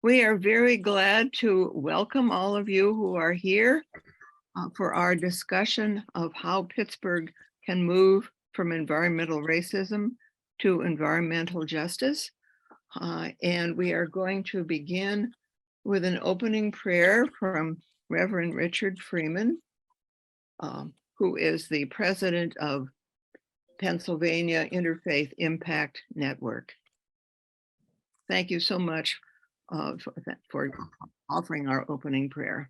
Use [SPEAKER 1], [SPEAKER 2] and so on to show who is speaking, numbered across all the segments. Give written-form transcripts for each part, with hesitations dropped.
[SPEAKER 1] We are very glad to welcome all of you who are here for our discussion of how Pittsburgh can move from environmental racism to environmental justice. And we are going to begin with an opening prayer from Reverend Richard Freeman, who is the president of Pennsylvania Interfaith Impact Network. Thank you so much for offering our opening prayer.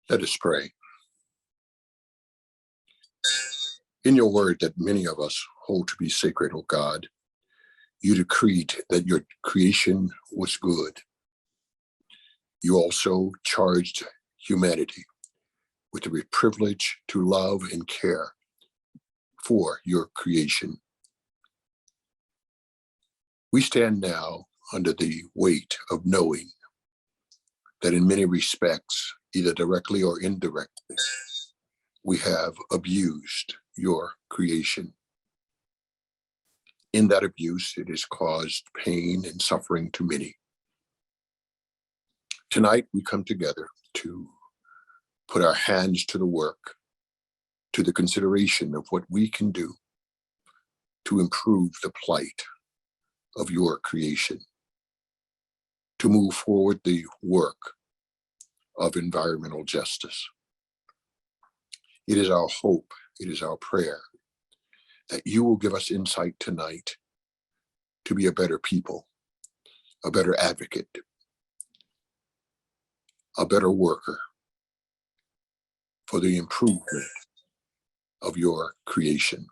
[SPEAKER 2] Let us pray. In your word that many of us hold to be sacred, O God, you decreed that your creation was good. You also charged humanity with the privilege to love and care for your creation. We stand now under the weight of knowing that in many respects, either directly or indirectly, we have abused your creation. In that abuse, it has caused pain and suffering to many. Tonight, we come together to put our hands to the work, to the consideration of what we can do to improve the plight of your creation, to move forward the work of environmental justice. It is our hope, it is our prayer that you will give us insight tonight to be a better people, a better advocate, a better worker for the improvement of your creation.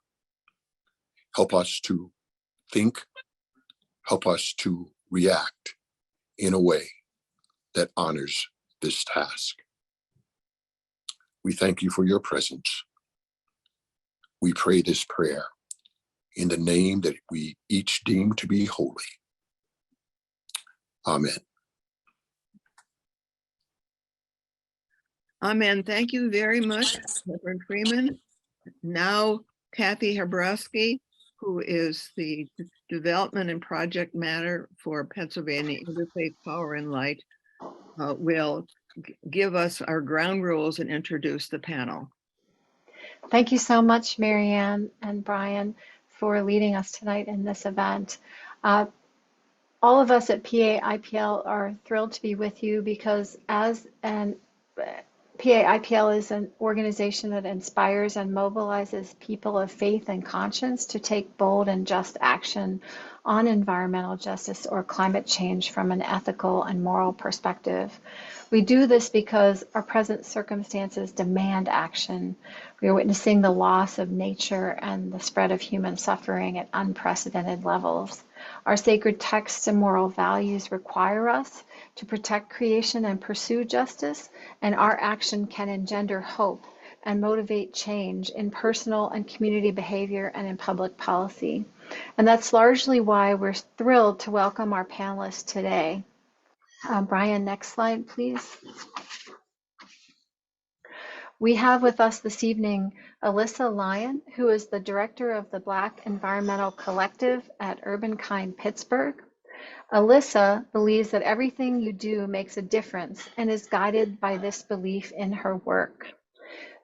[SPEAKER 2] Help us to think, help us to react in a way that honors this task. We thank you for your presence. We pray this prayer in the name that we each deem to be holy. Amen.
[SPEAKER 1] Amen. Thank you very much, Reverend Freeman. Now, Kathy Hrabovsky, who is the Development and Project Manager for Pennsylvania Interfaith Power and Light, will give us our ground rules and introduce the panel.
[SPEAKER 3] Thank you so much, Marianne and Brian, for leading us tonight in this event. All of us at PAIPL are thrilled to be with you because PAIPL is an organization that inspires and mobilizes people of faith and conscience to take bold and just action on environmental justice or climate change from an ethical and moral perspective. We do this because our present circumstances demand action. We are witnessing the loss of nature and the spread of human suffering at unprecedented levels. Our sacred texts and moral values require us to protect creation and pursue justice, and our action can engender hope and motivate change in personal and community behavior and in public policy. And that's largely why we're thrilled to welcome our panelists today. Brian, next slide, please. We have with us this evening Alyssa Lyon, who is the director of the Black Environmental Collective at UrbanKind Pittsburgh. Alyssa believes that everything you do makes a difference and is guided by this belief in her work.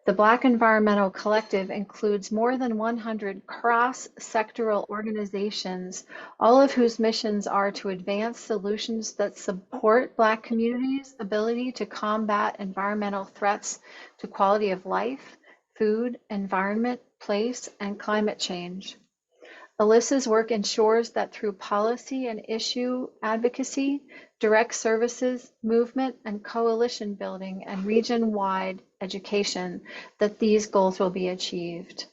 [SPEAKER 3] The Black Environmental Collective includes more than 100 cross-sectoral organizations, all of whose missions are to advance solutions that support Black communities' ability to combat environmental threats to quality of life, food, environment, place, and climate change. Alyssa's work ensures that through policy and issue advocacy, direct services, movement, and coalition building, and region-wide education, that these goals will be achieved.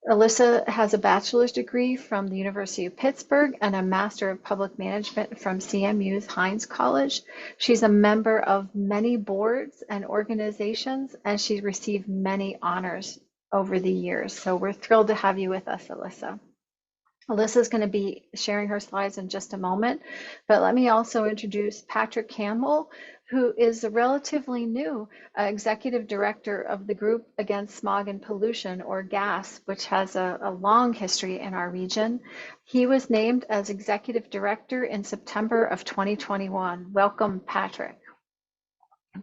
[SPEAKER 3] Alyssa has a bachelor's degree from the University of Pittsburgh and a Master of Public Management from CMU's Hines College. She's a member of many boards and organizations, and she's received many honors over the years. So we're thrilled to have you with us, Alyssa. Alyssa is going to be sharing her slides in just a moment, but let me also introduce Patrick Campbell, who is a relatively new executive director of the Group Against Smog and Pollution, or GAS, which has a long history in our region. He was named as executive director in September of 2021. Welcome, Patrick.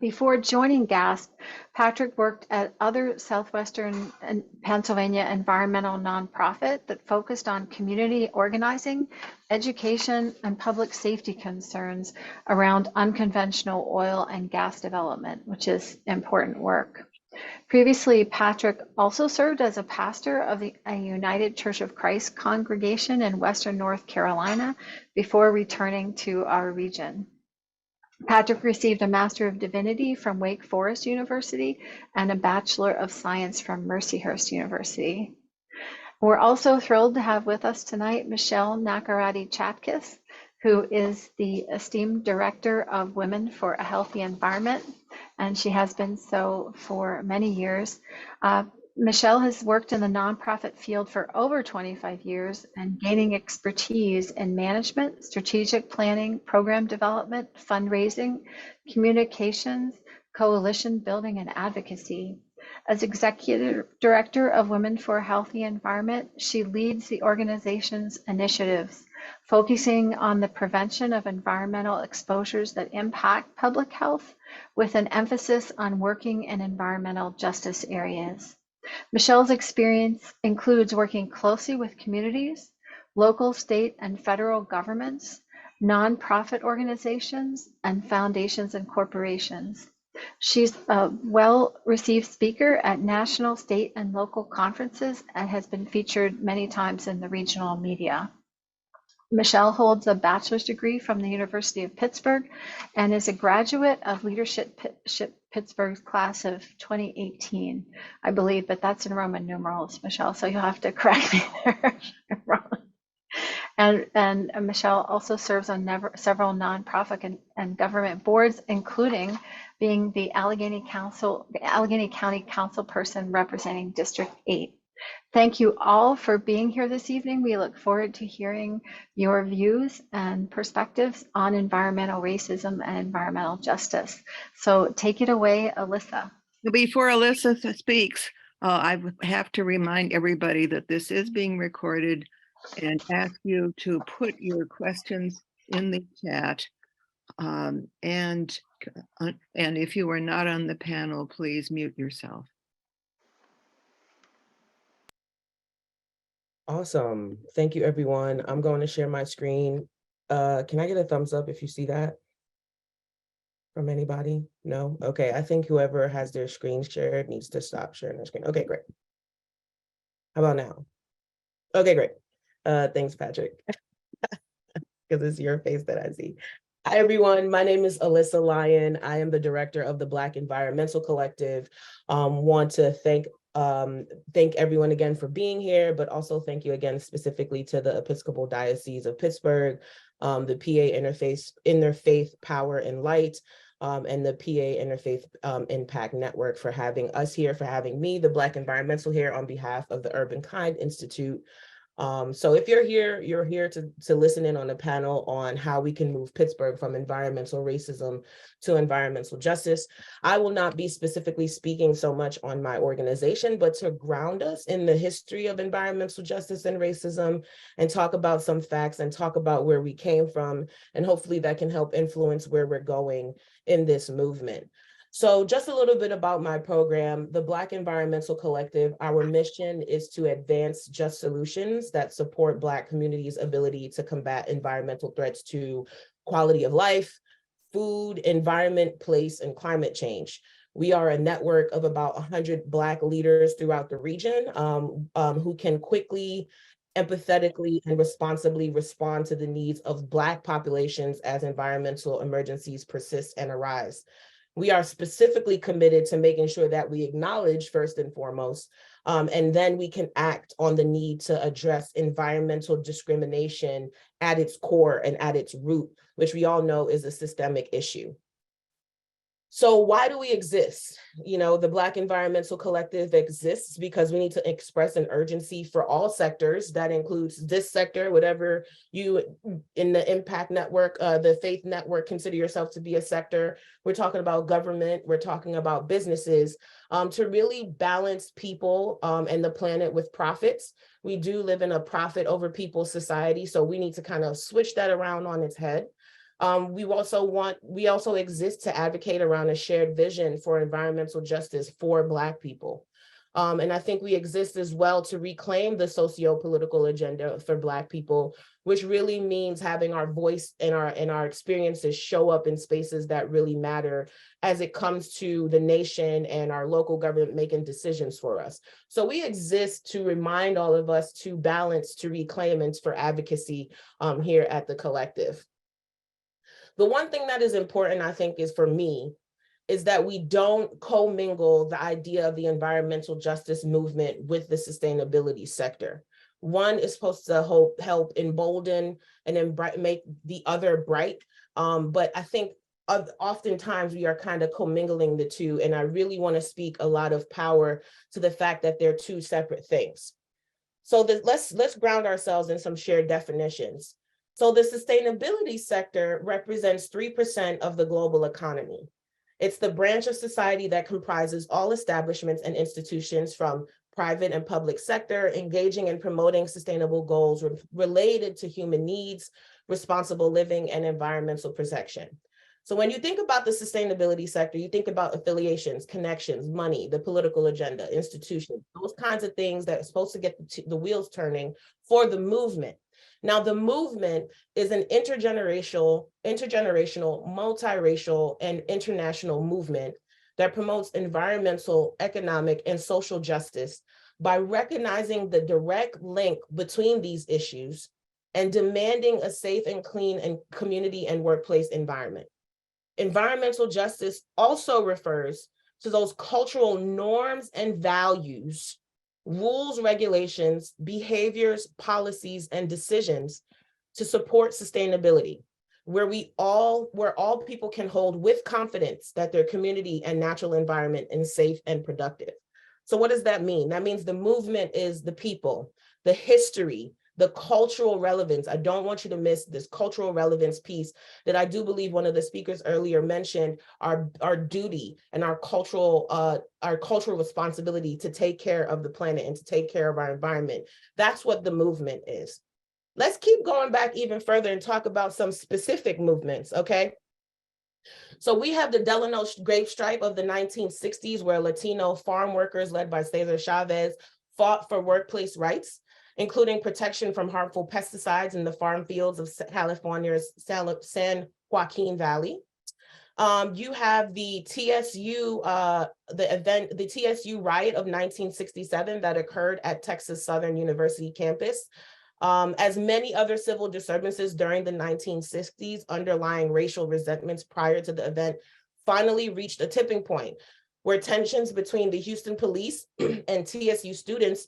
[SPEAKER 3] Before joining GASP, Patrick worked at other Southwestern and Pennsylvania environmental nonprofit that focused on community organizing, education, and public safety concerns around unconventional oil and gas development, which is important work. Previously, Patrick also served as a pastor of a United Church of Christ congregation in Western North Carolina before returning to our region. Patrick received a Master of Divinity from Wake Forest University and a Bachelor of Science from Mercyhurst University. We're also thrilled to have with us tonight Michelle Naccarati Chapkis, who is the esteemed Director of Women for a Healthy Environment, and she has been so for many years. Michelle has worked in the nonprofit field for over 25 years and gaining expertise in management, strategic planning, program development, fundraising, communications, coalition building, and advocacy. As Executive Director of Women for a Healthy Environment, she leads the organization's initiatives, focusing on the prevention of environmental exposures that impact public health, with an emphasis on working in environmental justice areas. Michelle's experience includes working closely with communities, local, state, and federal governments, nonprofit organizations, and foundations and corporations. She's a well-received speaker at national, state, and local conferences and has been featured many times in the regional media. Michelle holds a bachelor's degree from the University of Pittsburgh and is a graduate of Leadership Pittsburgh's class of 2018, I believe, but that's in Roman numerals, Michelle, so you'll have to correct me there. And Michelle also serves on several nonprofit and government boards, including being the Allegheny County Councilperson representing District 8. Thank you all for being here this evening. We look forward to hearing your views and perspectives on environmental racism and environmental justice. So take it away, Alyssa.
[SPEAKER 1] Before Alyssa speaks, I have to remind everybody that this is being recorded and ask you to put your questions in the chat. And if you are not on the panel, please mute yourself.
[SPEAKER 4] Awesome. Thank you, everyone. I'm going to share my screen. Can I get a thumbs up if you see that from anybody? No? Okay, I think whoever has their screen shared needs to stop sharing their screen. Okay, great. How about now? Okay, great. Thanks, Patrick, because it's your face that I see. Hi, everyone. My name is Alyssa Lyon. I am the director of the Black Environmental Collective. Want to thank everyone again for being here, but also thank you again specifically to the Episcopal Diocese of Pittsburgh, the PA Interfaith Power and Light, and the PA Interfaith Impact Network for having us here, for having me, the Black Environmental, here on behalf of the UrbanKind Institute. So if you're here to listen in on a panel on how we can move Pittsburgh from environmental racism to environmental justice. I will not be specifically speaking so much on my organization, but to ground us in the history of environmental justice and racism, and talk about some facts and talk about where we came from, and hopefully that can help influence where we're going in this movement. So just a little bit about my program, the Black Environmental Collective. Our mission is to advance just solutions that support Black communities' ability to combat environmental threats to quality of life, food, environment, place, and climate change. We are a network of about 100 Black leaders throughout the region who can quickly, empathetically, and responsibly respond to the needs of Black populations as environmental emergencies persist and arise. We are specifically committed to making sure that we acknowledge first and foremost, and then we can act on the need to address environmental discrimination at its core and at its root, which we all know is a systemic issue. So why do we exist? You know, the Black Environmental Collective exists because we need to express an urgency for all sectors. That includes this sector, whatever you in the impact network, the faith network, consider yourself to be a sector. We're talking about government, we're talking about businesses, to really balance people and the planet with profits. We do live in a profit over people society, so we need to kind of switch that around on its head. We also exist to advocate around a shared vision for environmental justice for Black people. And I think we exist as well to reclaim the socio-political agenda for Black people, which really means having our voice and our experiences show up in spaces that really matter as it comes to the nation and our local government making decisions for us. So we exist to remind all of us to balance, to reclaim, and for advocacy here at the collective. The one thing that is important, I think, is for me, is that we don't commingle the idea of the environmental justice movement with the sustainability sector. One is supposed to help embolden and make the other bright, but I think oftentimes we are kind of commingling the two, and I really want to speak a lot of power to the fact that they're two separate things. So let's ground ourselves in some shared definitions. So the sustainability sector represents 3% of the global economy. It's the branch of society that comprises all establishments and institutions from private and public sector, engaging and promoting sustainable goals related to human needs, responsible living, and environmental protection. So when you think about the sustainability sector, you think about affiliations, connections, money, the political agenda, institutions, those kinds of things that are supposed to get the wheels turning for the movement. Now, the movement is an intergenerational, multiracial, and international movement that promotes environmental, economic, and social justice by recognizing the direct link between these issues and demanding a safe and clean and community and workplace environment. Environmental justice also refers to those cultural norms and values, rules, regulations, behaviors, policies, and decisions to support sustainability, where all people can hold with confidence that their community and natural environment is safe and productive. So what does that mean? That means the movement is the people, the history, the cultural relevance. I don't want you to miss this cultural relevance piece that I do believe one of the speakers earlier mentioned, our duty and our cultural responsibility to take care of the planet and to take care of our environment. That's what the movement is. Let's keep going back even further and talk about some specific movements, okay? So we have the Delano Grape Stripe of the 1960s, where Latino farm workers led by Cesar Chavez fought for workplace rights, including protection from harmful pesticides in the farm fields of California's San Joaquin Valley. You have the TSU, the TSU riot of 1967 that occurred at Texas Southern University campus. As many other civil disturbances during the 1960s, underlying racial resentments prior to the event finally reached a tipping point where tensions between the Houston police and TSU students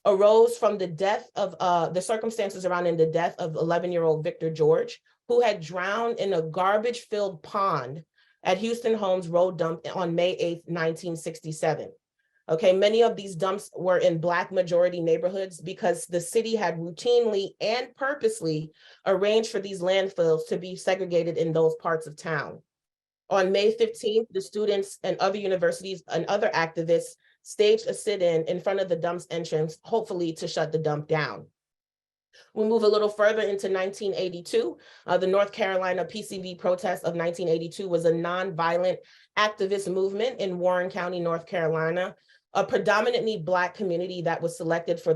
[SPEAKER 4] arose from the death of the circumstances surrounding the death of 11-year-old Victor George, who had drowned in a garbage-filled pond at Houston Homes Road Dump on May 8th, 1967. Okay, many of these dumps were in Black majority neighborhoods because the city had routinely and purposely arranged for these landfills to be segregated in those parts of town. On May 15th, the students and other universities and other activists staged a sit-in in front of the dump's entrance, hopefully to shut the dump down. We move a little further into 1982. The North Carolina PCV protest of 1982 was a nonviolent activist movement in Warren County, North Carolina, a predominantly Black community that was selected by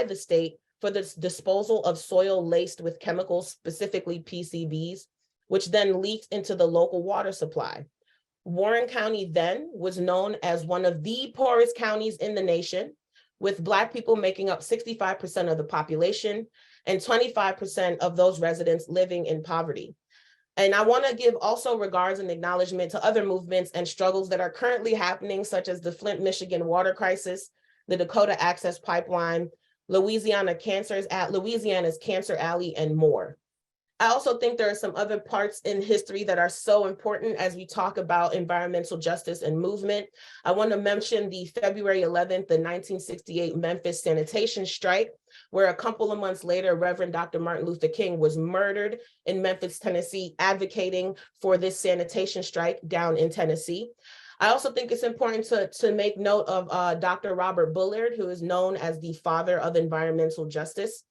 [SPEAKER 4] the state for the disposal of soil laced with chemicals, specifically PCBs, which then leaked into the local water supply. Warren County then was known as one of the poorest counties in the nation, with Black people making up 65% of the population and 25% of those residents living in poverty. And I want to give also regards and acknowledgement to other movements and struggles that are currently happening, such as the Flint, Michigan water crisis, the Dakota Access Pipeline, Louisiana's Cancer Alley, and more. I also think there are some other parts in history that are so important as we talk about environmental justice and movement. I want to mention the February 11th, the 1968 Memphis sanitation strike, where a couple of months later, Reverend Dr. Martin Luther King was murdered in Memphis, Tennessee, advocating for this sanitation strike down in Tennessee. I also think it's important to make note of Dr. Robert Bullard, who is known as the father of environmental justice.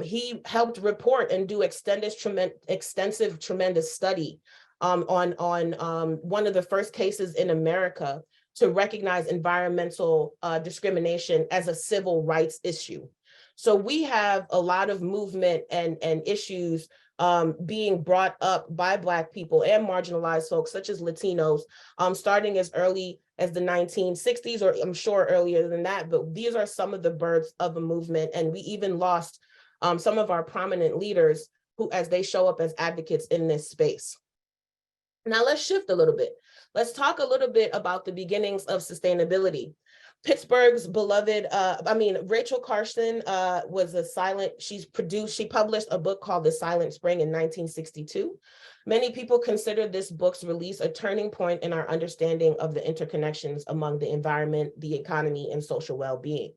[SPEAKER 4] He helped report and do extensive, tremendous study on one of the first cases in America to recognize environmental discrimination as a civil rights issue. So we have a lot of movement and issues being brought up by Black people and marginalized folks such as Latinos, starting as early as the 1960s, or I'm sure earlier than that, but these are some of the births of a movement. And we even lost some of our prominent leaders who, as they show up as advocates in this space. Now let's shift a little bit. Let's talk a little bit about the beginnings of sustainability. Pittsburgh's beloved, Rachel Carson she published a book called The Silent Spring in 1962. Many people consider this book's release a turning point in our understanding of the interconnections among the environment, the economy, and social well-being.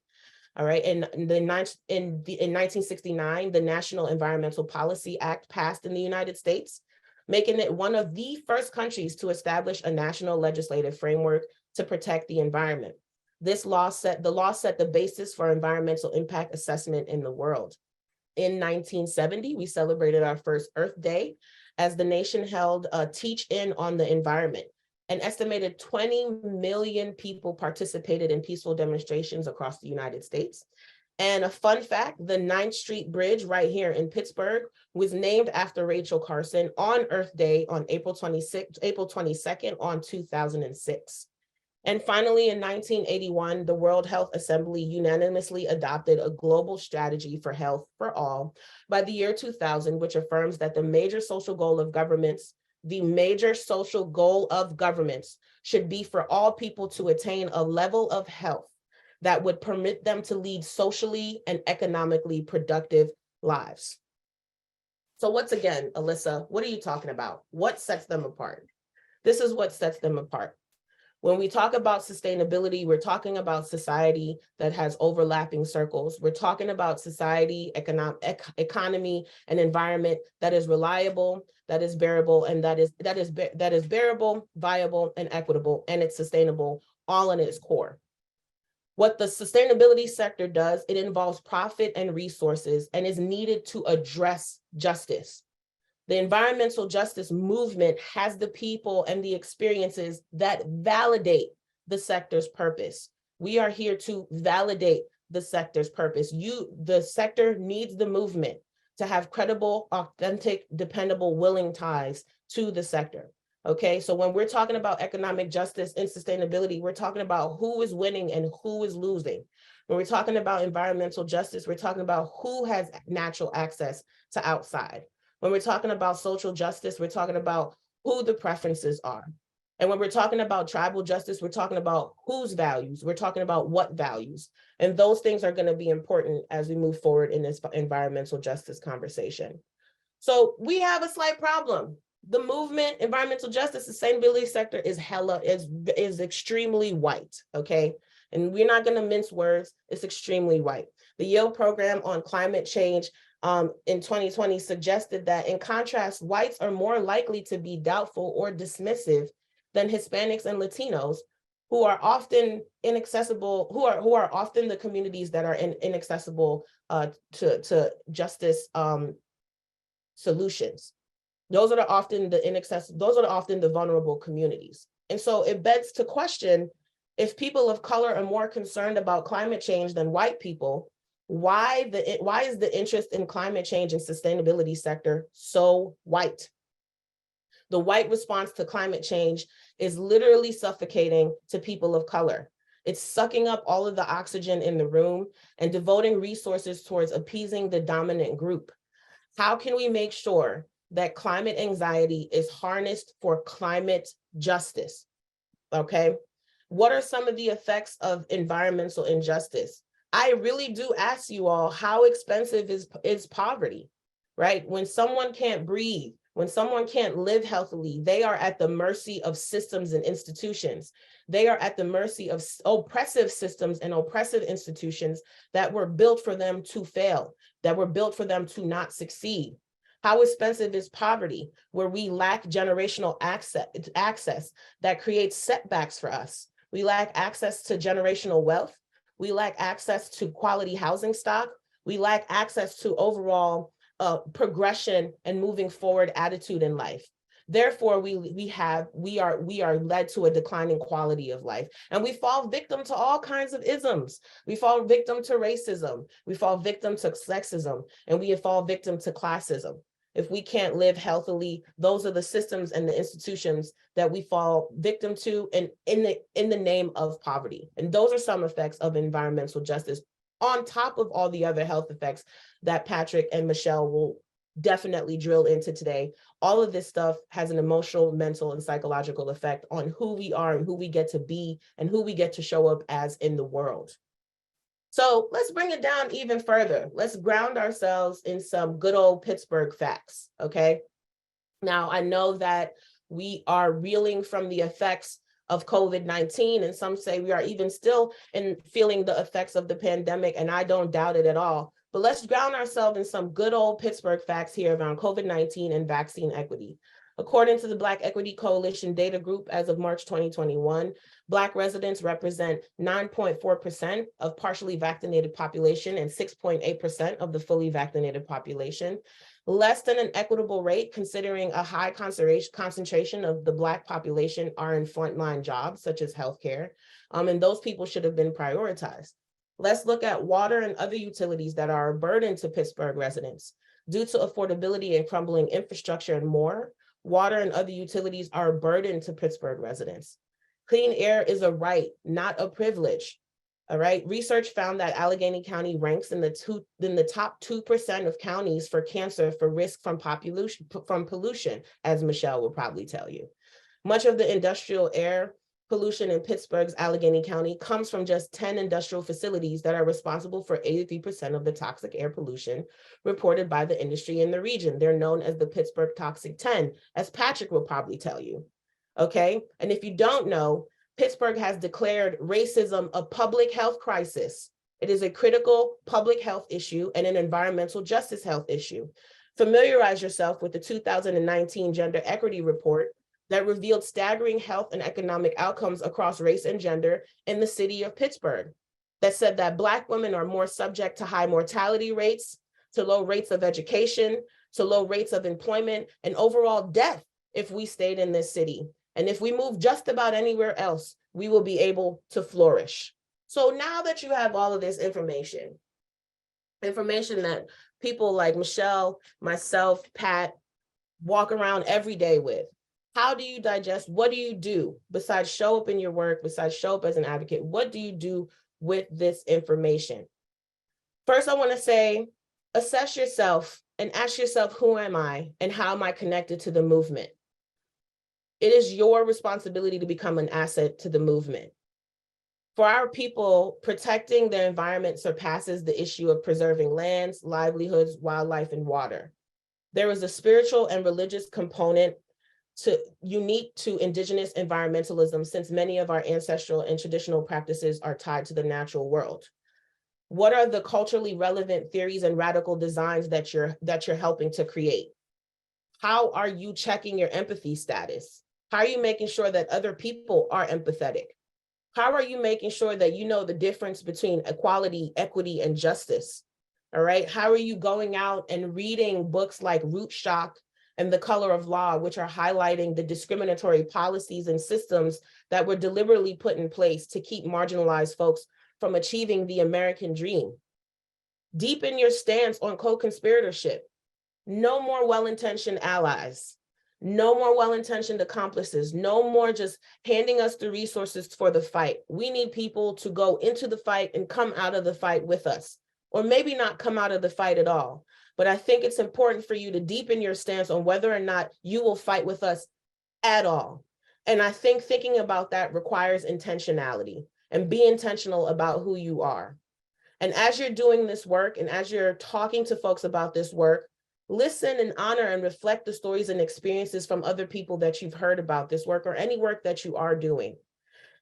[SPEAKER 4] All right, in 1969, the National Environmental Policy Act passed in the United States, making it one of the first countries to establish a national legislative framework to protect the environment. The law set the basis for environmental impact assessment in the world. In 1970, we celebrated our first Earth Day as the nation held a teach-in on the environment. An estimated 20 million people participated in peaceful demonstrations across the United States. And a fun fact, the 9th Street Bridge right here in Pittsburgh was named after Rachel Carson on Earth Day on April 22nd on 2006. And finally, in 1981, the World Health Assembly unanimously adopted a global strategy for health for all by the year 2000, which affirms that the major social goal of governments should be for all people to attain a level of health that would permit them to lead socially and economically productive lives. So once again, Alyssa, what are you talking about? What sets them apart? This is what sets them apart. When we talk about sustainability, we're talking about society that has overlapping circles. We're talking about society, economy, and environment that is reliable, that is bearable, and that is bearable, viable, and equitable, and it's sustainable, all in its core. What the sustainability sector does, it involves profit and resources and is needed to address justice. The environmental justice movement has the people and the experiences that validate the sector's purpose. We are here to validate the sector's purpose. The sector needs the movement to have credible, authentic, dependable, willing ties to the sector. Okay, so when we're talking about economic justice and sustainability, we're talking about who is winning and who is losing. When we're talking about environmental justice, we're talking about who has natural access to outside. When we're talking about social justice, we're talking about who the preferences are. And when we're talking about tribal justice, we're talking about whose values, we're talking about what values. And those things are going to be important as we move forward in this environmental justice conversation. So we have a slight problem. The movement, environmental justice, sustainability sector is extremely white, okay? And we're not going to mince words, it's extremely white. The Yale program on climate change in 2020 suggested that in contrast, whites are more likely to be doubtful or dismissive than Hispanics and Latinos, who are often inaccessible, who are often the communities that are inaccessible to justice solutions. Those are often the vulnerable communities. And so it begs to question, if people of color are more concerned about climate change than white people, why is the interest in climate change and sustainability sector so white? The white response to climate change is literally suffocating to people of color. It's sucking up all of the oxygen in the room and devoting resources towards appeasing the dominant group. How can we make sure that climate anxiety is harnessed for climate justice? Okay, what are some of the effects of environmental injustice? I really do ask you all, how expensive is poverty, right? When someone can't breathe, when someone can't live healthily, they are at the mercy of systems and institutions. They are at the mercy of oppressive systems and oppressive institutions that were built for them to fail, that were built for them to not succeed. How expensive is poverty, where we lack generational access that creates setbacks for us? We lack access to generational wealth. We lack access to quality housing stock. We lack access to overall progression and moving forward attitude in life. Therefore, we are led to a declining quality of life, and we fall victim to all kinds of isms. We fall victim to racism. We fall victim to sexism, and we fall victim to classism. If we can't live healthily, those are the systems and the institutions that we fall victim to, and in the name of poverty. And those are some effects of environmental justice, on top of all the other health effects that Patrick and Michelle will definitely drill into today. All of this stuff has an emotional, mental, and psychological effect on who we are and who we get to be and who we get to show up as in the world. So let's bring it down even further. Let's ground ourselves in some good old Pittsburgh facts, okay? Now, I know that we are reeling from the effects of COVID-19, and some say we are even still feeling the effects of the pandemic, and I don't doubt it at all. But let's ground ourselves in some good old Pittsburgh facts here around COVID-19 and vaccine equity. According to the Black Equity Coalition data group, as of March 2021, Black residents represent 9.4% of partially vaccinated population and 6.8% of the fully vaccinated population. Less than an equitable rate, considering a high concentration of the Black population are in frontline jobs, such as healthcare, and those people should have been prioritized. Let's look at water and other utilities that are a burden to Pittsburgh residents. Due to affordability and crumbling infrastructure and more, water and other utilities are a burden to Pittsburgh residents. Clean air is a right, not a privilege. All right. Research found that Allegheny County ranks in the top 2% of counties for cancer for risk from pollution, as Michelle will probably tell you. Much of the industrial air pollution in Pittsburgh's Allegheny County comes from just 10 industrial facilities that are responsible for 83% of the toxic air pollution reported by the industry in the region. They're known as the Pittsburgh Toxic 10, as Patrick will probably tell you. Okay. And if you don't know, Pittsburgh has declared racism a public health crisis. It is a critical public health issue and an environmental justice health issue. Familiarize yourself with the 2019 Gender Equity Report that revealed staggering health and economic outcomes across race and gender in the city of Pittsburgh, that said that Black women are more subject to high mortality rates, to low rates of education, to low rates of employment, and overall death if we stayed in this city. And if we move just about anywhere else, we will be able to flourish. So now that you have all of this information that people like Michelle, myself, Pat, walk around every day with, how do you digest? What do you do besides show up in your work, besides show up as an advocate? What do you do with this information? First, I want to say, assess yourself and ask yourself, who am I and how am I connected to the movement? It is your responsibility to become an asset to the movement. For our people, protecting the environment surpasses the issue of preserving lands, livelihoods, wildlife, and water. There is a spiritual and religious component unique to Indigenous environmentalism, since many of our ancestral and traditional practices are tied to the natural world. What are the culturally relevant theories and radical designs that you're helping to create? How are you checking your empathy status? How are you making sure that other people are empathetic? How are you making sure that you know the difference between equality, equity, and justice? All right. How are you going out and reading books like Root Shock and The Color of Law, which are highlighting the discriminatory policies and systems that were deliberately put in place to keep marginalized folks from achieving the American dream? Deepen your stance on co-conspiratorship. No more well-intentioned allies. No more well-intentioned accomplices. No more just handing us the resources for the fight. We need people to go into the fight and come out of the fight with us, or maybe not come out of the fight at all. But I think it's important for you to deepen your stance on whether or not you will fight with us at all. And I think thinking about that requires intentionality, and be intentional about who you are. And as you're doing this work, and as you're talking to folks about this work, Listen and honor and reflect the stories and experiences from other people that you've heard about this work or any work that you are doing.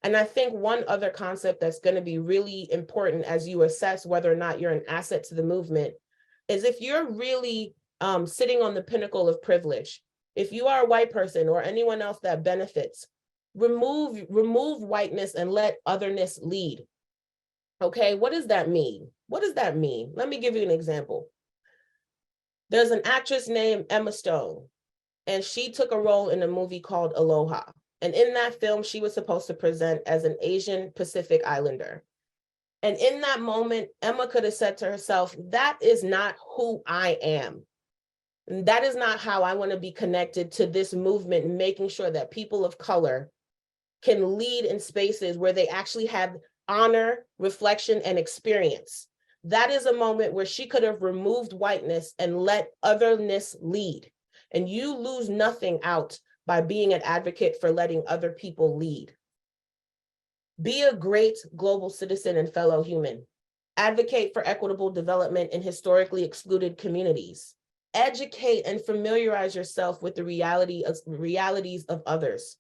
[SPEAKER 4] And I think one other concept that's going to be really important as you assess whether or not you're an asset to the movement is if you're really sitting on the pinnacle of privilege, if you are a white person or anyone else that benefits, remove whiteness and let otherness lead. Okay, what does that mean? What does that mean? Let me give you an example. There's an actress named Emma Stone, and she took a role in a movie called Aloha. And in that film, she was supposed to present as an Asian Pacific Islander. And in that moment, Emma could have said to herself, that is not who I am. And that is not how I want to be connected to this movement, making sure that people of color can lead in spaces where they actually have honor, reflection, and experience. That is a moment where she could have removed whiteness and let otherness lead. And you lose nothing out by being an advocate for letting other people lead. Be a great global citizen and fellow human. Advocate for equitable development in historically excluded communities. Educate and familiarize yourself with the realities of others.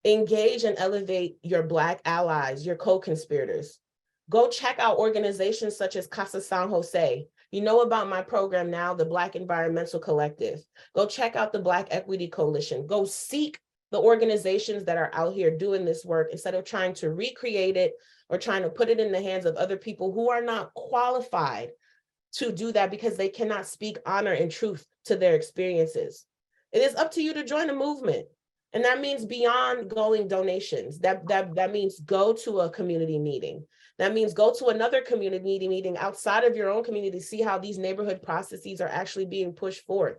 [SPEAKER 4] Engage and elevate your Black allies, your co-conspirators. Go check out organizations such as Casa San Jose. You know about my program now, the Black Environmental Collective. Go check out the Black Equity Coalition. Go seek the organizations that are out here doing this work instead of trying to recreate it or trying to put it in the hands of other people who are not qualified to do that because they cannot speak honor and truth to their experiences. It is up to you to join a movement. And that means beyond going donations. That means go to a community meeting. That means go to another community meeting outside of your own community to see how these neighborhood processes are actually being pushed forth.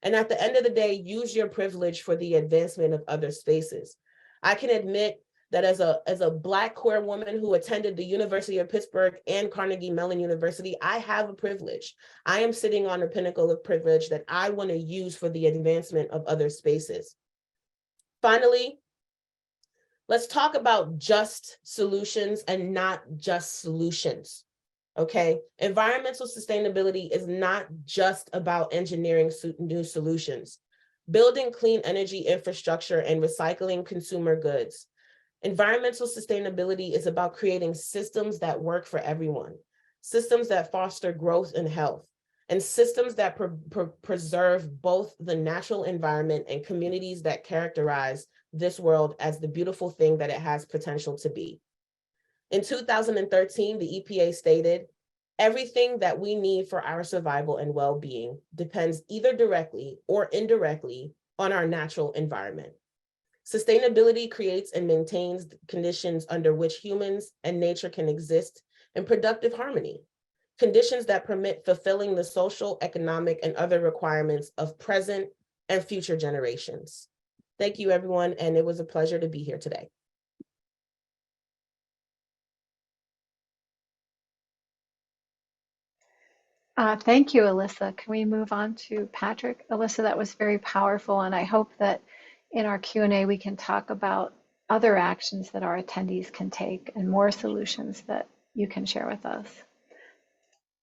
[SPEAKER 4] And at the end of the day, use your privilege for the advancement of other spaces. I can admit that as a Black queer woman who attended the University of Pittsburgh and Carnegie Mellon University, I have a privilege. I am sitting on a pinnacle of privilege that I want to use for the advancement of other spaces. Finally, let's talk about just solutions and not just solutions, okay? Environmental sustainability is not just about engineering new solutions. Building clean energy infrastructure and recycling consumer goods. Environmental sustainability is about creating systems that work for everyone, systems that foster growth and health, and systems that preserve both the natural environment and communities that characterize this world as the beautiful thing that it has potential to be. In 2013, the EPA stated, everything that we need for our survival and well-being depends either directly or indirectly on our natural environment. Sustainability creates and maintains conditions under which humans and nature can exist in productive harmony. Conditions that permit fulfilling the social, economic, and other requirements of present and future generations. Thank you, everyone, and it was a pleasure to be here today.
[SPEAKER 3] Thank you, Alyssa. Can we move on to Patrick? Alyssa, that was very powerful, and I hope that in our Q&A we can talk about other actions that our attendees can take and more solutions that you can share with us.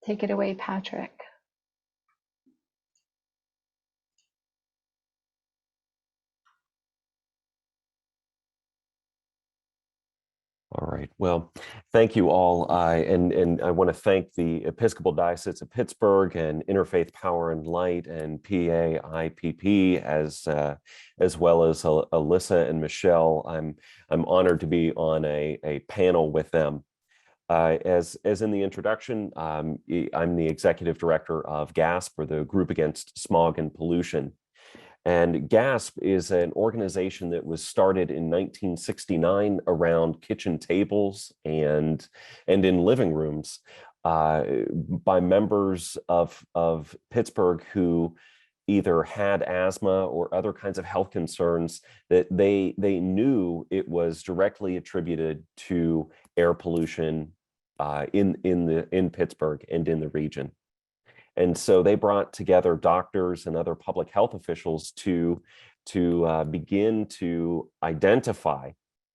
[SPEAKER 3] Take it away, Patrick.
[SPEAKER 5] All right. Well, thank you all. And I want to thank the Episcopal Diocese of Pittsburgh and Interfaith Power and Light and PAIPP as well as Alyssa and Michelle. I'm honored to be on a panel with them. As in the introduction, I'm the executive director of GASP, or the Group Against Smog and Pollution. And GASP is an organization that was started in 1969 around kitchen tables and in living rooms by members of Pittsburgh who either had asthma or other kinds of health concerns that they knew it was directly attributed to air pollution in Pittsburgh and in the region. And so they brought together doctors and other public health officials to begin to identify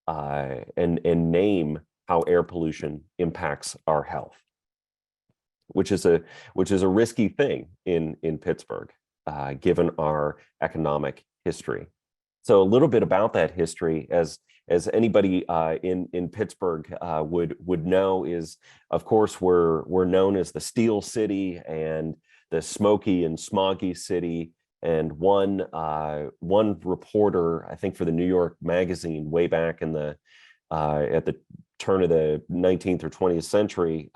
[SPEAKER 5] and name how air pollution impacts our health. which is a risky thing in Pittsburgh, given our economic history. So a little bit about that history, as anybody in Pittsburgh would know, is, of course, we're known as the Steel City and the smoky and smoggy city. And one reporter, I think for the New York Magazine, way back in the at the turn of the 19th or 20th century,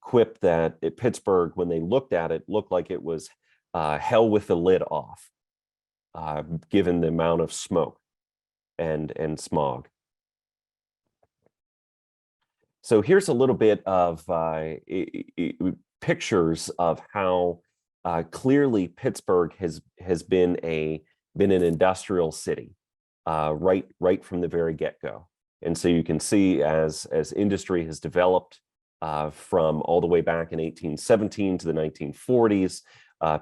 [SPEAKER 5] quipped that Pittsburgh, when they looked at it, looked like it was hell with the lid off, given the amount of smoke and smog. So here's a little bit of pictures of how clearly Pittsburgh has been an industrial city right from the very get-go. And so you can see as industry has developed from all the way back in 1817 to the 1940s,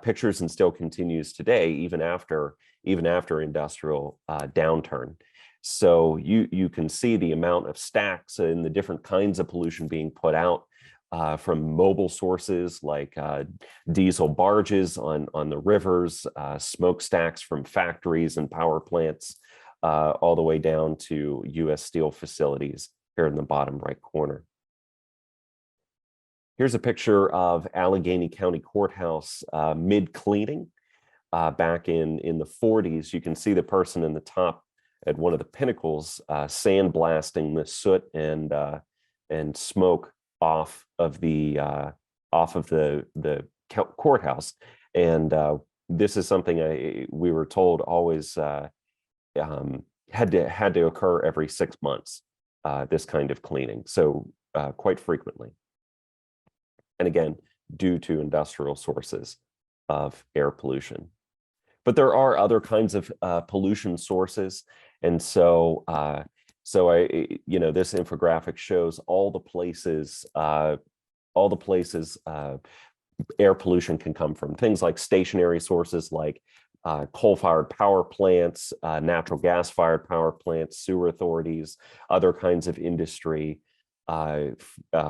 [SPEAKER 5] pictures, and still continues today, even after industrial downturn. So you can see the amount of stacks and the different kinds of pollution being put out from mobile sources like diesel barges on the rivers, smokestacks from factories and power plants, all the way down to U.S. Steel facilities here in the bottom right corner. Here's a picture of Allegheny County Courthouse mid-cleaning back in the 40s. You can see the person in the top at one of the pinnacles sandblasting the soot and smoke off of the courthouse. And this is something we were told always had to occur every 6 months, this kind of cleaning, so quite frequently. And again, due to industrial sources of air pollution. But there are other kinds of pollution sources. And so this infographic shows all the places air pollution can come from. Things like stationary sources like coal-fired power plants, natural gas-fired power plants, sewer authorities, other kinds of industry,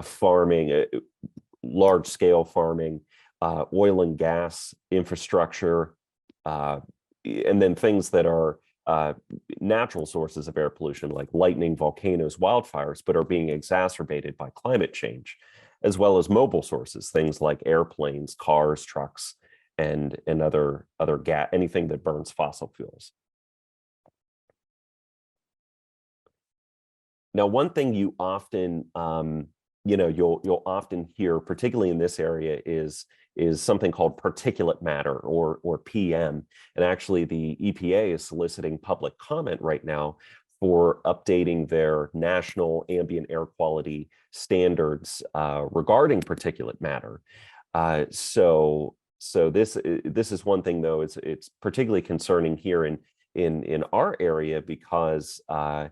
[SPEAKER 5] farming, large-scale farming, oil and gas infrastructure, and then things that are natural sources of air pollution like lightning, volcanoes, wildfires, but are being exacerbated by climate change, as well as mobile sources, things like airplanes, cars, trucks, and other gas, anything that burns fossil fuels. Now, one thing you often you'll often hear, particularly in this area, is something called particulate matter, or PM. And actually, the EPA is soliciting public comment right now for updating their national ambient air quality standards regarding particulate matter. So this is one thing, though. It's particularly concerning here in our area because a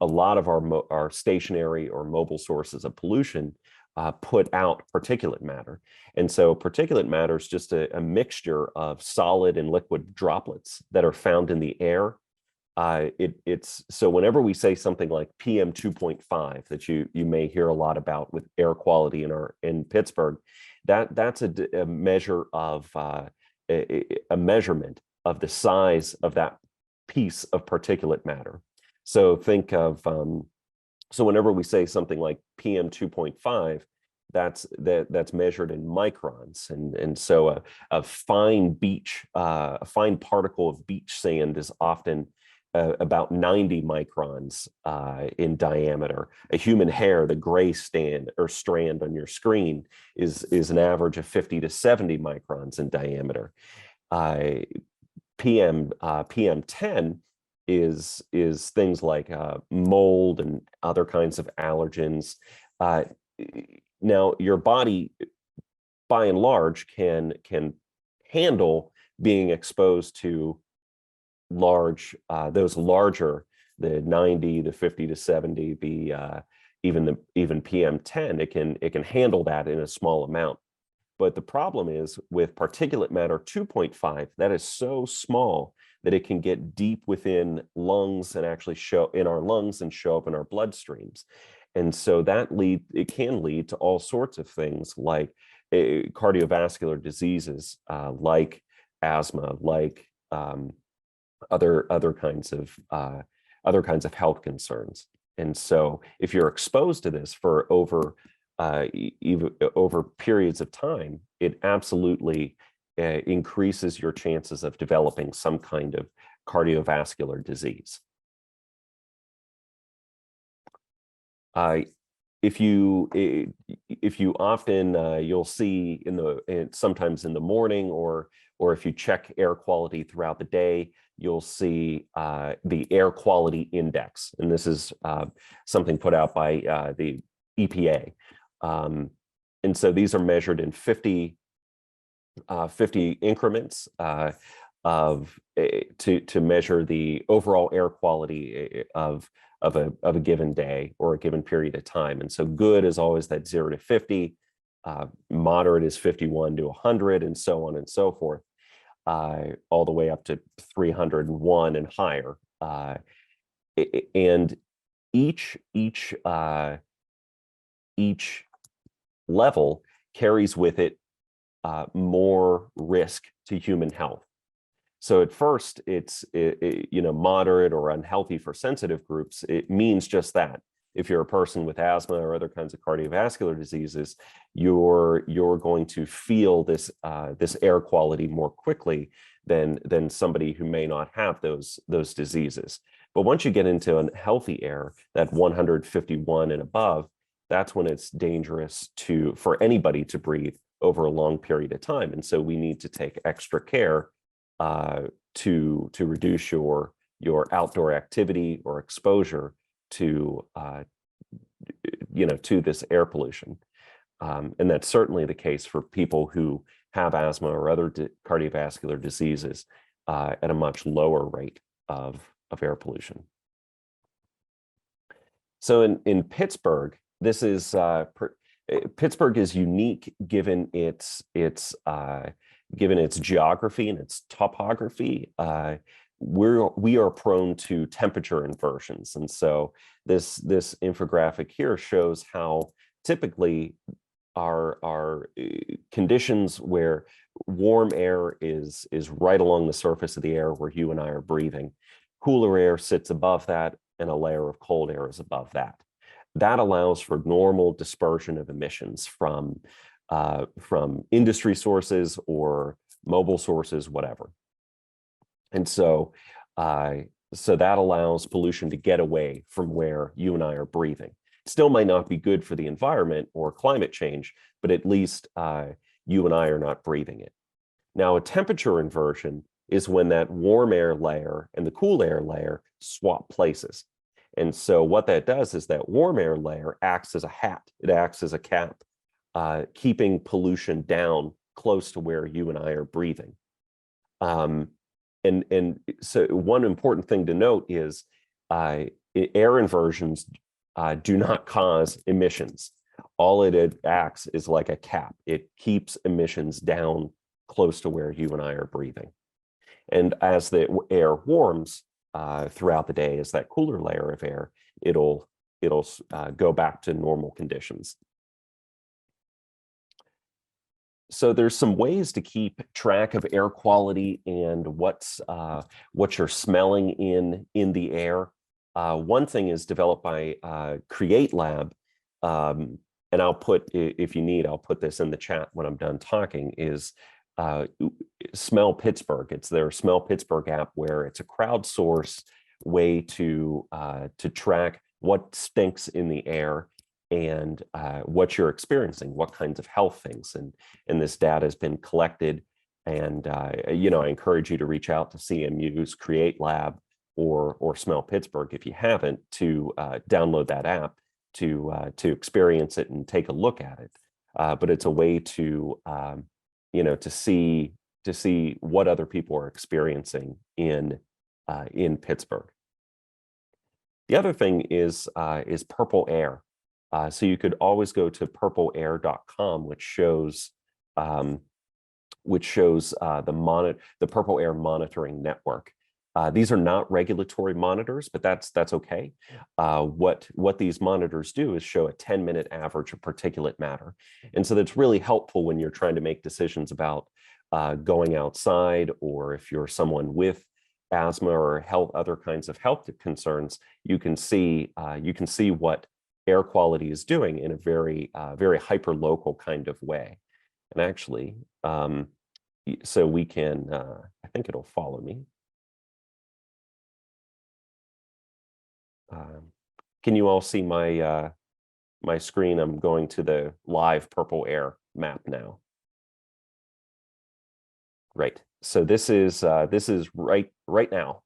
[SPEAKER 5] lot of our stationary or mobile sources of pollution put out particulate matter. And so particulate matter is just a mixture of solid and liquid droplets that are found in the air. So whenever we say something like PM 2.5 that you may hear a lot about with air quality in Pittsburgh, that's a measure of a measurement of the size of that piece of particulate matter. So think of so whenever we say something like PM 2.5, that's measured in microns, and so a fine particle of beach sand is often about 90 microns in diameter. A human hair, the gray strand on your screen, is an average of 50 to 70 microns in diameter. PM10 is things like mold and other kinds of allergens. Now, your body, by and large, can handle being exposed to those larger, the 90, the 50 to 70, even PM10. It can handle that in a small amount. But the problem is with particulate matter 2.5, that is so small that it can get deep within lungs and actually show in our lungs and show up in our bloodstreams. And so it can lead to all sorts of things like cardiovascular diseases, like asthma, like other kinds of health concerns. And so if you're exposed to this for over periods of time, it absolutely increases your chances of developing some kind of cardiovascular disease. If you often you'll see sometimes in the morning, or if you check air quality throughout the day, you'll see the air quality index, and this is something put out by the EPA. And so these are measured in 50 increments to measure the overall air quality of a given day or a given period of time. And so good is always that 0 to 50, moderate is 51 to 100, and so on and so forth, all the way up to 301 and higher. And each level carries with it more risk to human health. So at first, it's moderate or unhealthy for sensitive groups. It means just that. If you're a person with asthma or other kinds of cardiovascular diseases, you're going to feel this air quality more quickly than somebody who may not have those diseases. But once you get into unhealthy air, that 151 and above, that's when it's dangerous for anybody to breathe over a long period of time. And so we need to take extra care to reduce your outdoor activity or exposure to this air pollution. And that's certainly the case for people who have asthma or other cardiovascular diseases at a much lower rate of air pollution. So in Pittsburgh, this is Pittsburgh is unique given its geography and its topography. We are prone to temperature inversions, and so this infographic here shows how typically our conditions where warm air is right along the surface of the air where you and I are breathing, cooler air sits above that, and a layer of cold air is above that. That allows for normal dispersion of emissions from industry sources or mobile sources, whatever. And so that allows pollution to get away from where you and I are breathing. Still might not be good for the environment or climate change, but at least you and I are not breathing it. Now, a temperature inversion is when that warm air layer and the cool air layer swap places. And so what that does is that warm air layer acts as a hat. It acts as a cap, keeping pollution down close to where you and I are breathing. And so one important thing to note is air inversions do not cause emissions. All it acts is like a cap. It keeps emissions down close to where you and I are breathing. And as the air warms throughout the day, as that cooler layer of air, it'll go back to normal conditions. So there's some ways to keep track of air quality and what you're smelling in the air. One thing is developed by Create Lab, and I'll put, if you need, I'll put this in the chat when I'm done talking, is Smell Pittsburgh. It's their Smell Pittsburgh app, where it's a crowdsourced way to track what stinks in the air and what you're experiencing, what kinds of health things, and this data has been collected. And I encourage you to reach out to CMU's Create Lab or Smell Pittsburgh if you haven't, to download that app to experience it and take a look at it. But it's a way to to see what other people are experiencing in Pittsburgh. The other thing is Purple Air. So you could always go to purpleair.com, which shows the Purple Air Monitoring Network. These are not regulatory monitors, but that's okay. What these monitors do is show a 10-minute average of particulate matter. And so that's really helpful when you're trying to make decisions about going outside, or if you're someone with asthma or other kinds of health concerns, you can see what air quality is doing in a very hyper-local kind of way. And actually, so we can, I think it'll follow me. Can you all see my my screen? I'm going to the live purple air map now. Right. So this is right now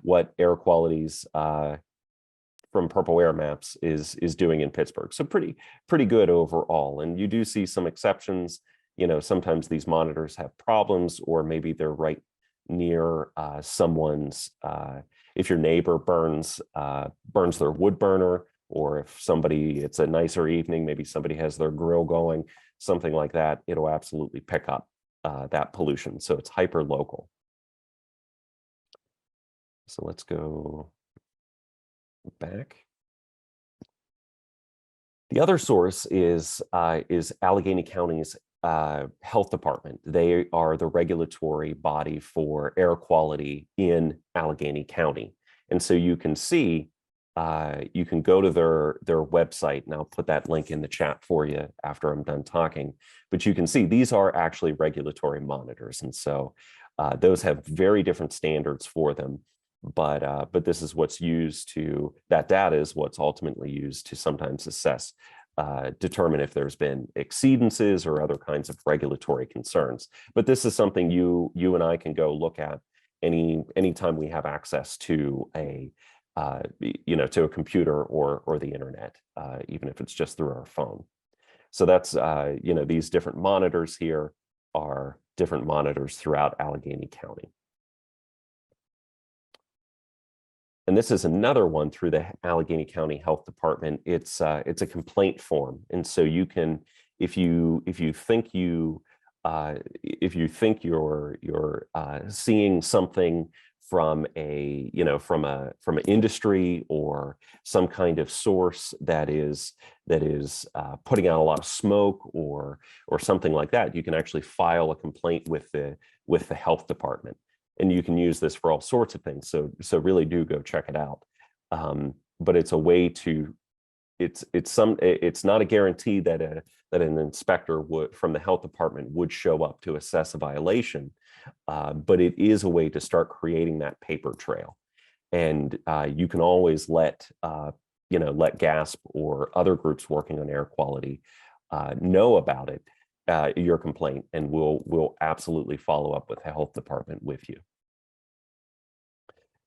[SPEAKER 5] what air qualities from purple air maps is doing in Pittsburgh. So pretty good overall. And you do see some exceptions. You know, sometimes these monitors have problems, or maybe they're right near someone's. If your neighbor burns their wood burner, or if it's a nicer evening, maybe somebody has their grill going, something like that, it'll absolutely pick up that pollution. So it's hyper local. So let's go back. The other source is Allegheny County's health department. They are the regulatory body for air quality in Allegheny County. And so you can see, you can go to their website, and I'll put that link in the chat for you after I'm done talking. But you can see these are actually regulatory monitors. And so those have very different standards for them. But this is what's used to, that data is what's ultimately used to sometimes assess, determine if there's been exceedances or other kinds of regulatory concerns. But this is something you and I can go look at anytime we have access to a to a computer or the internet, even if it's just through our phone. So that's these different monitors here are different monitors throughout Allegheny County. And this is another one through the Allegheny County Health Department. It's a complaint form, and so you can, if you think you're seeing something from from an industry or some kind of source that is putting out a lot of smoke or something like that, you can actually file a complaint with the health department. And you can use this for all sorts of things. So really do go check it out. But it's a way to, it's not a guarantee that an inspector from the health department would show up to assess a violation, but it is a way to start creating that paper trail. And you can always let GASP or other groups working on air quality know about it. Your complaint, and we'll absolutely follow up with the health department with you.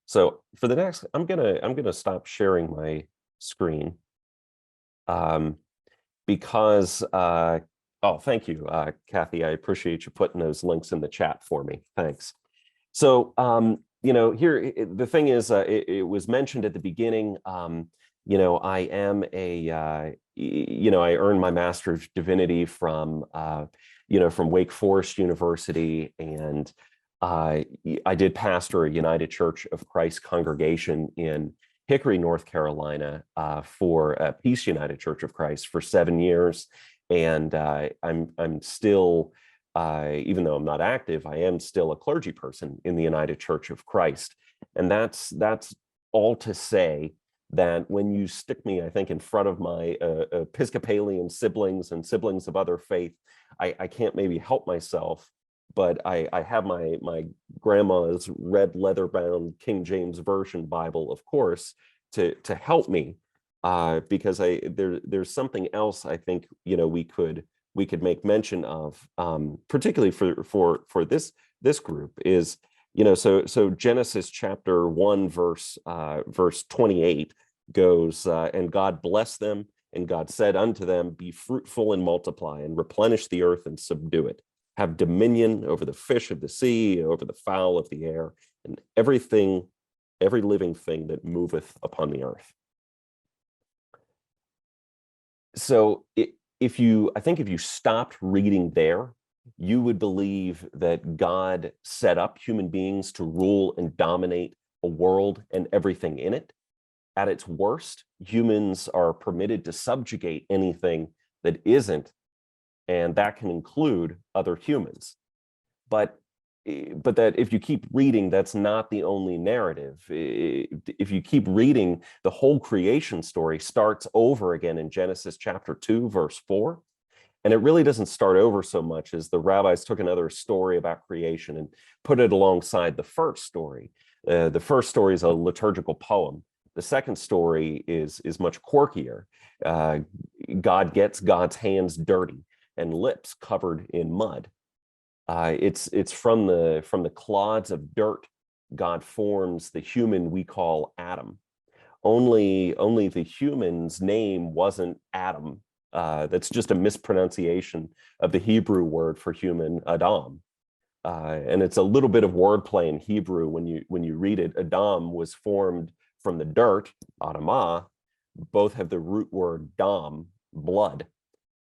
[SPEAKER 5] So for the next, I'm gonna stop sharing my screen because oh, thank you, Kathy. I appreciate you putting those links in the chat for me. Thanks. So here the thing is, it was mentioned at the beginning. I am I earned my Master's of Divinity from Wake Forest University, and I did pastor a United Church of Christ congregation in Hickory, North Carolina, for Peace United Church of Christ for 7 years, and I'm still, even though I'm not active, I am still a clergy person in the United Church of Christ, and that's all to say that when you stick me, I think, in front of my Episcopalian siblings and siblings of other faith, I can't maybe help myself, but I have my grandma's red leather-bound King James Version Bible, of course, to help me, because there's something else I think we could make mention of, particularly for this group is. So Genesis chapter 1, verse 28 goes, and God blessed them, and God said unto them, be fruitful and multiply, and replenish the earth and subdue it. Have dominion over the fish of the sea, over the fowl of the air, and every living thing that moveth upon the earth. So if you stopped reading there, you would believe that God set up human beings to rule and dominate a world and everything in it. At its worst, humans are permitted to subjugate anything that isn't, and that can include other humans. But that if you keep reading, that's not the only narrative. If you keep reading, the whole creation story starts over again in Genesis chapter 2, verse 4. And it really doesn't start over so much as the rabbis took another story about creation and put it alongside the first story. The first story is a liturgical poem. The second story is much quirkier. God gets God's hands dirty and lips covered in mud. It's from the clods of dirt God forms the human we call Adam. Only the human's name wasn't Adam. That's just a mispronunciation of the Hebrew word for human, Adam. And it's a little bit of wordplay in Hebrew when you read it. Adam was formed from the dirt, Adamah. Both have the root word dam, blood.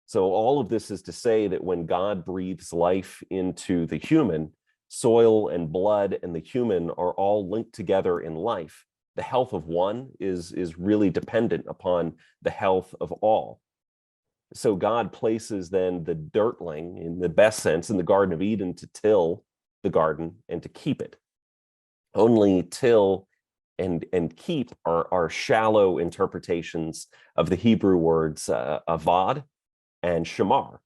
[SPEAKER 5] So all of this is to say that when God breathes life into the human, soil and blood and the human are all linked together in life. The health of one is really dependent upon the health of all. So God places then the dirtling, in the best sense, in the Garden of Eden to till the garden and to keep it. Only till and keep are shallow interpretations of the Hebrew words avad and shamar.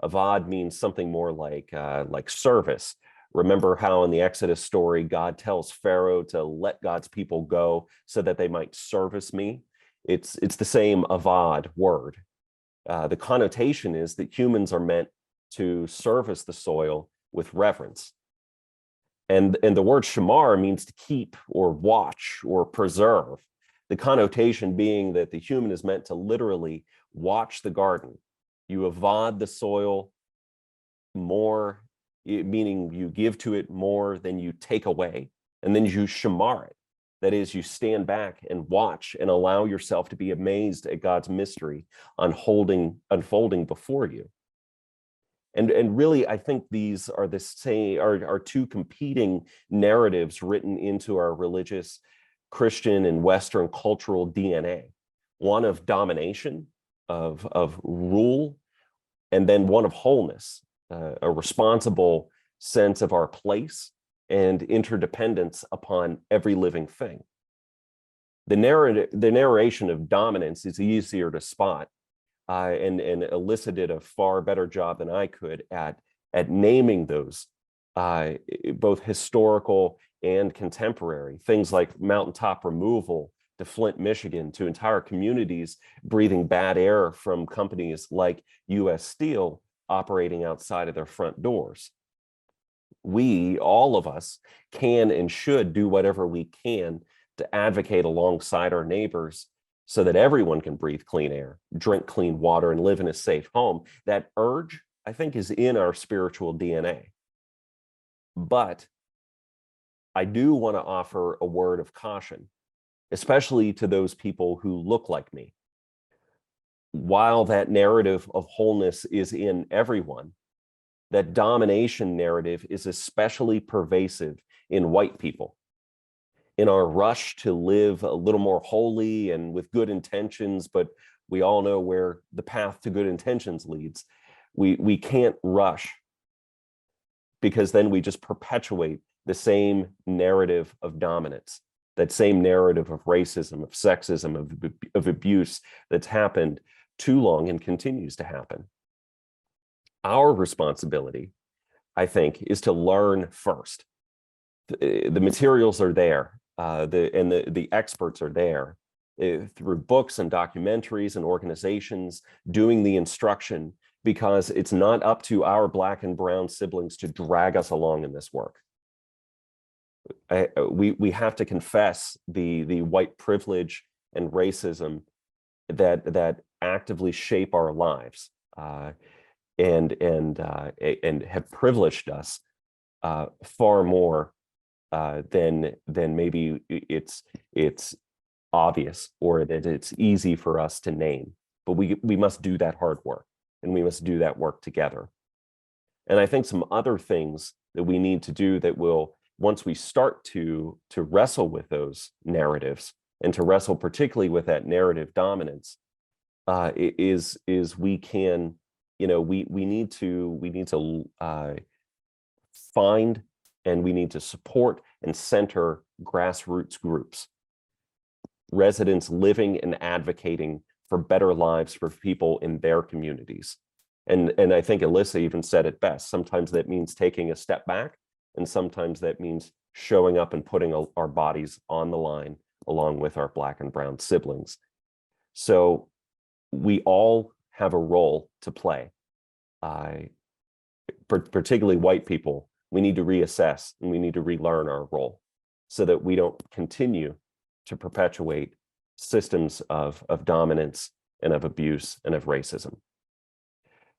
[SPEAKER 5] Avad means something more like service. Remember how in the Exodus story, God tells Pharaoh to let God's people go so that they might service me? It's the same avad word. The connotation is that humans are meant to service the soil with reverence. And the word shamar means to keep or watch or preserve. The connotation being that the human is meant to literally watch the garden. You avad the soil more, meaning you give to it more than you take away, and then you shamar it. That is, you stand back and watch and allow yourself to be amazed at God's mystery unfolding before you. And really, I think these are the same, are two competing narratives written into our religious, Christian, and Western cultural DNA. One of domination, of rule, and then one of wholeness, a responsible sense of our place and interdependence upon every living thing. The narration of dominance is easier to spot. And Alyssa did a far better job than I could at naming those, both historical and contemporary. Things like mountaintop removal to Flint, Michigan, to entire communities breathing bad air from companies like US Steel operating outside of their front doors. We, all of us, can and should do whatever we can to advocate alongside our neighbors so that everyone can breathe clean air, drink clean water, and live in a safe home. That urge, I think, is in our spiritual DNA. But I do want to offer a word of caution, especially to those people who look like me. While that narrative of wholeness is in everyone, that domination narrative is especially pervasive in white people. In our rush to live a little more holy and with good intentions, but we all know where the path to good intentions leads. We can't rush, because then we just perpetuate the same narrative of dominance, that same narrative of racism, of sexism, of abuse that's happened too long and continues to happen. Our responsibility, I think, is to learn first. The materials are there. The experts are there through books and documentaries and organizations doing the instruction, because it's not up to our Black and brown siblings to drag us along in this work. We have to confess the white privilege and racism that actively shape our lives and have privileged us far more then maybe it's obvious or that it's easy for us to name. But we must do that hard work, and we must do that work together. And I think some other things that we need to do that will once we start to wrestle with those narratives and to wrestle particularly with that narrative dominance, is we can, we need to find, and we need to support and center grassroots groups, residents living and advocating for better lives for people in their communities. And I think Alyssa even said it best. Sometimes that means taking a step back, and sometimes that means showing up and putting our bodies on the line along with our Black and brown siblings. So we all have a role to play. Particularly white people, we need to reassess and we need to relearn our role so that we don't continue to perpetuate systems of dominance and of abuse and of racism.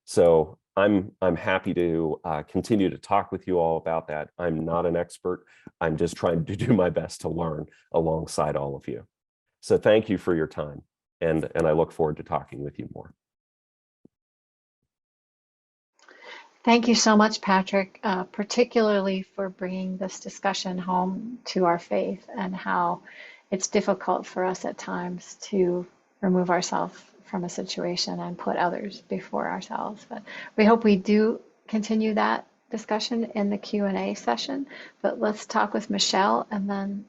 [SPEAKER 5] So I'm happy to continue to talk with you all about that. I'm not an expert. I'm just trying to do my best to learn alongside all of you. So thank you for your time, and I look forward to talking with you more.
[SPEAKER 3] Thank you so much, Patrick, particularly for bringing this discussion home to our faith and how it's difficult for us at times to remove ourselves from a situation and put others before ourselves. But we hope we do continue that discussion in the Q&A session. But let's talk with Michelle, and then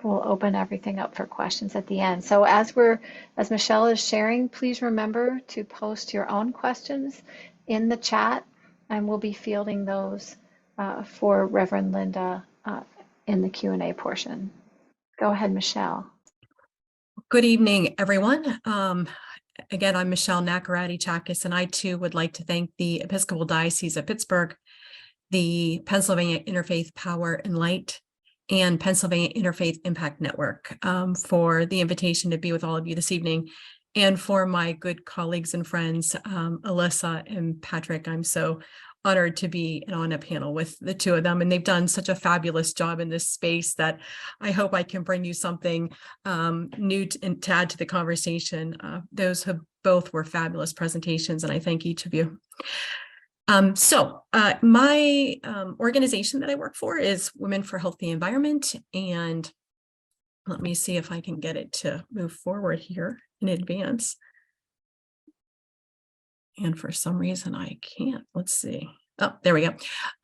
[SPEAKER 3] we'll open everything up for questions at the end. So as Michelle is sharing, please remember to post your own questions in the chat, and we'll be fielding those for Reverend Linda in the Q&A portion. Go ahead, Michelle.
[SPEAKER 6] Good evening, everyone. Again, I'm Michelle Naccarati Chapkis, and I too would like to thank the Episcopal Diocese of Pittsburgh, the Pennsylvania Interfaith Power and Light, and Pennsylvania Interfaith Impact Network for the invitation to be with all of you this evening, and for my good colleagues and friends, Alyssa and Patrick. I'm so honored to be on a panel with the two of them, and they've done such a fabulous job in this space that I hope I can bring you something new to add to the conversation. Those have both were fabulous presentations, and I thank each of you. My organization that I work for is Women for Healthy Environment, and let me see if I can get it to move forward here in advance. And for some reason I can't. Let's see. Oh, there we go.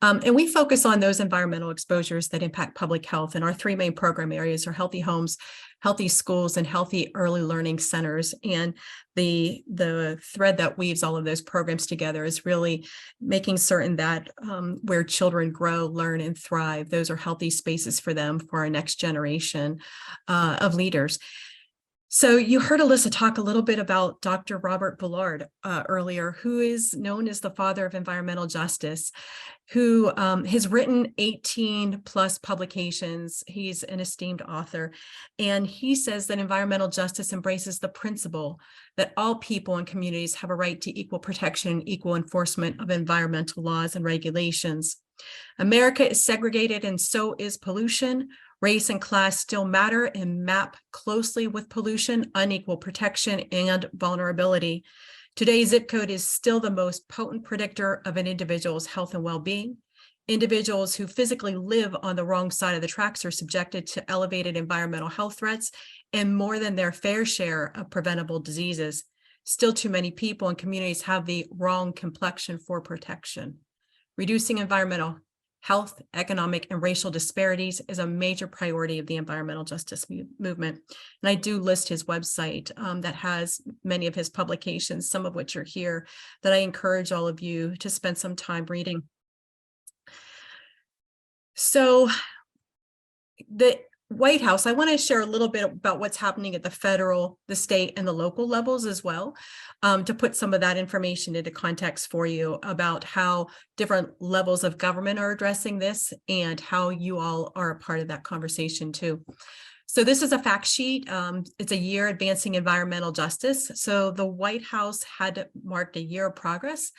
[SPEAKER 6] And we focus on those environmental exposures that impact public health. And our three main program areas are healthy homes, healthy schools, and healthy early learning centers. And the thread that weaves all of those programs together is really making certain that where children grow, learn, and thrive, those are healthy spaces for them, for our next generation of leaders. So you heard Alyssa talk a little bit about Dr. Robert Bullard earlier, who is known as the father of environmental justice, who has written 18 plus publications. He's an esteemed author, and he says that environmental justice embraces the principle that all people and communities have a right to equal protection and equal enforcement of environmental laws and regulations. America is segregated, and so is pollution. Race and class still matter and map closely with pollution, unequal protection, and vulnerability. Today's zip code is still the most potent predictor of an individual's health and well-being. Individuals who physically live on the wrong side of the tracks are subjected to elevated environmental health threats and more than their fair share of preventable diseases. Still too many people and communities have the wrong complexion for protection. Reducing environmental health, economic, and racial disparities is a major priority of the environmental justice movement. And I do list his website that has many of his publications, some of which are here, that I encourage all of you to spend some time reading. So the White House, I want to share a little bit about what's happening at the federal, the state, and the local levels as well, to put some of that information into context for you about how different levels of government are addressing this and how you all are a part of that conversation too. So this is a fact sheet. It's a year advancing environmental justice. So the White House had marked a year of progress,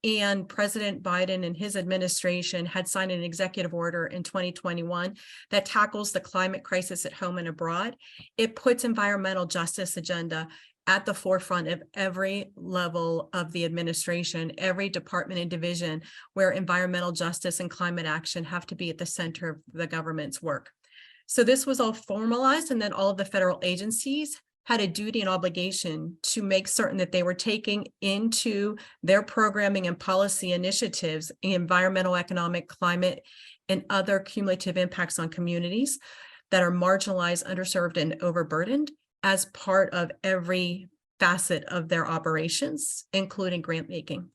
[SPEAKER 6] and President Biden and his administration had signed an executive order in 2021 that tackles the climate crisis at home and abroad. It puts environmental justice agenda at the forefront of every level of the administration, every department and division where environmental justice and climate action have to be at the center of the government's work. So this was all formalized, and then all of the federal agencies had a duty and obligation to make certain that they were taking into their programming and policy initiatives environmental, economic, climate, and other cumulative impacts on communities that are marginalized, underserved, and overburdened as part of every facet of their operations, including grant making.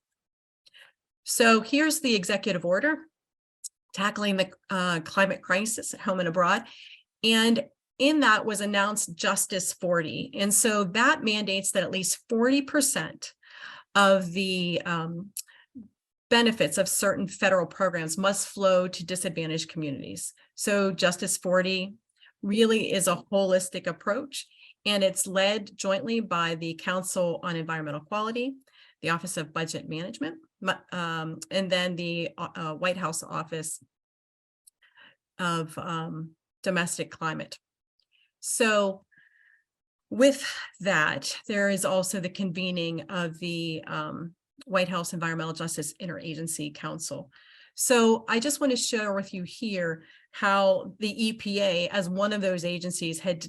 [SPEAKER 6] So here's the executive order tackling the climate crisis at home and abroad. And in that was announced Justice 40. And so that mandates that at least 40% of the benefits of certain federal programs must flow to disadvantaged communities. So Justice 40 really is a holistic approach, and it's led jointly by the Council on Environmental Quality, the Office of Budget Management, and then the White House Office of Domestic Climate. So with that, there is also the convening of the White House Environmental Justice Interagency Council. So I just want to share with you here how the EPA, as one of those agencies, had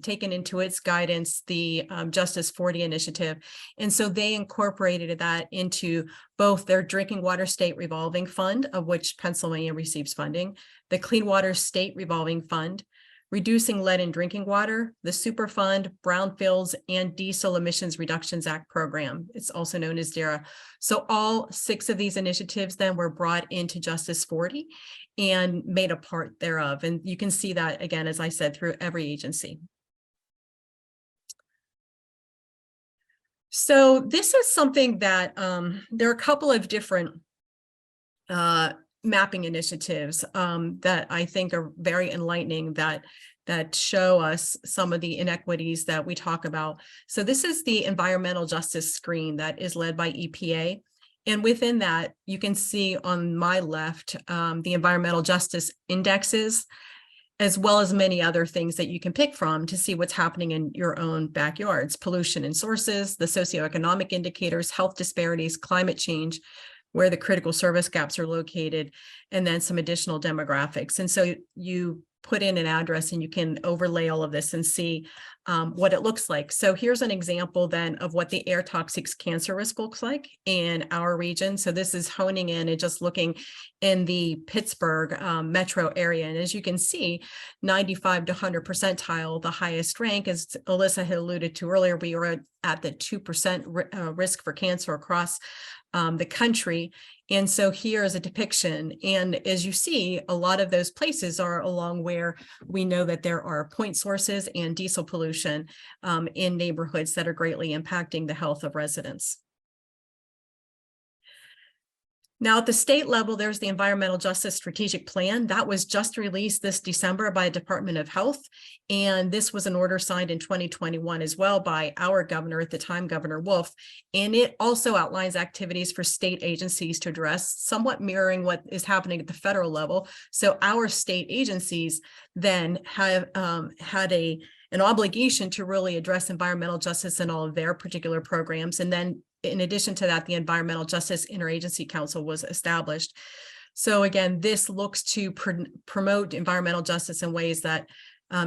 [SPEAKER 6] taken into its guidance the Justice 40 initiative. And so they incorporated that into both their Drinking Water State Revolving Fund, of which Pennsylvania receives funding, the Clean Water State Revolving Fund, Reducing Lead in Drinking Water, the Superfund, Brownfields, and Diesel Emissions Reductions Act program. It's also known as DERA. So all 6 of these initiatives then were brought into Justice 40 and made a part thereof. And you can see that, again, as I said, through every agency. So this is something that there are a couple of different mapping initiatives that I think are very enlightening, that show us some of the inequities that we talk about. So this is the environmental justice screen that is led by EPA. And within that, you can see on my left, the environmental justice indexes, as well as many other things that you can pick from to see what's happening in your own backyards: pollution and sources, the socioeconomic indicators, health disparities, climate change, where the critical service gaps are located, and then some additional demographics. And so you put in an address and you can overlay all of this and see what it looks like. So here's an example then of what the air toxics cancer risk looks like in our region. So this is honing in and just looking in the Pittsburgh metro area. And as you can see, 95 to 100 percentile, the highest rank, as Alyssa had alluded to earlier, we were at the 2% risk for cancer across the country. And so here is a depiction. And as you see, a lot of those places are along where we know that there are point sources and diesel pollution in neighborhoods that are greatly impacting the health of residents. Now, at the state level, there's the Environmental Justice Strategic Plan that was just released this December by the Department of Health. And this was an order signed in 2021 as well by our governor at the time, Governor Wolf. And it also outlines activities for state agencies to address, somewhat mirroring what is happening at the federal level. So our state agencies then have had an obligation to really address environmental justice in all of their particular programs. And then in addition to that, the Environmental Justice Interagency Council was established. So again, this looks to promote environmental justice in ways that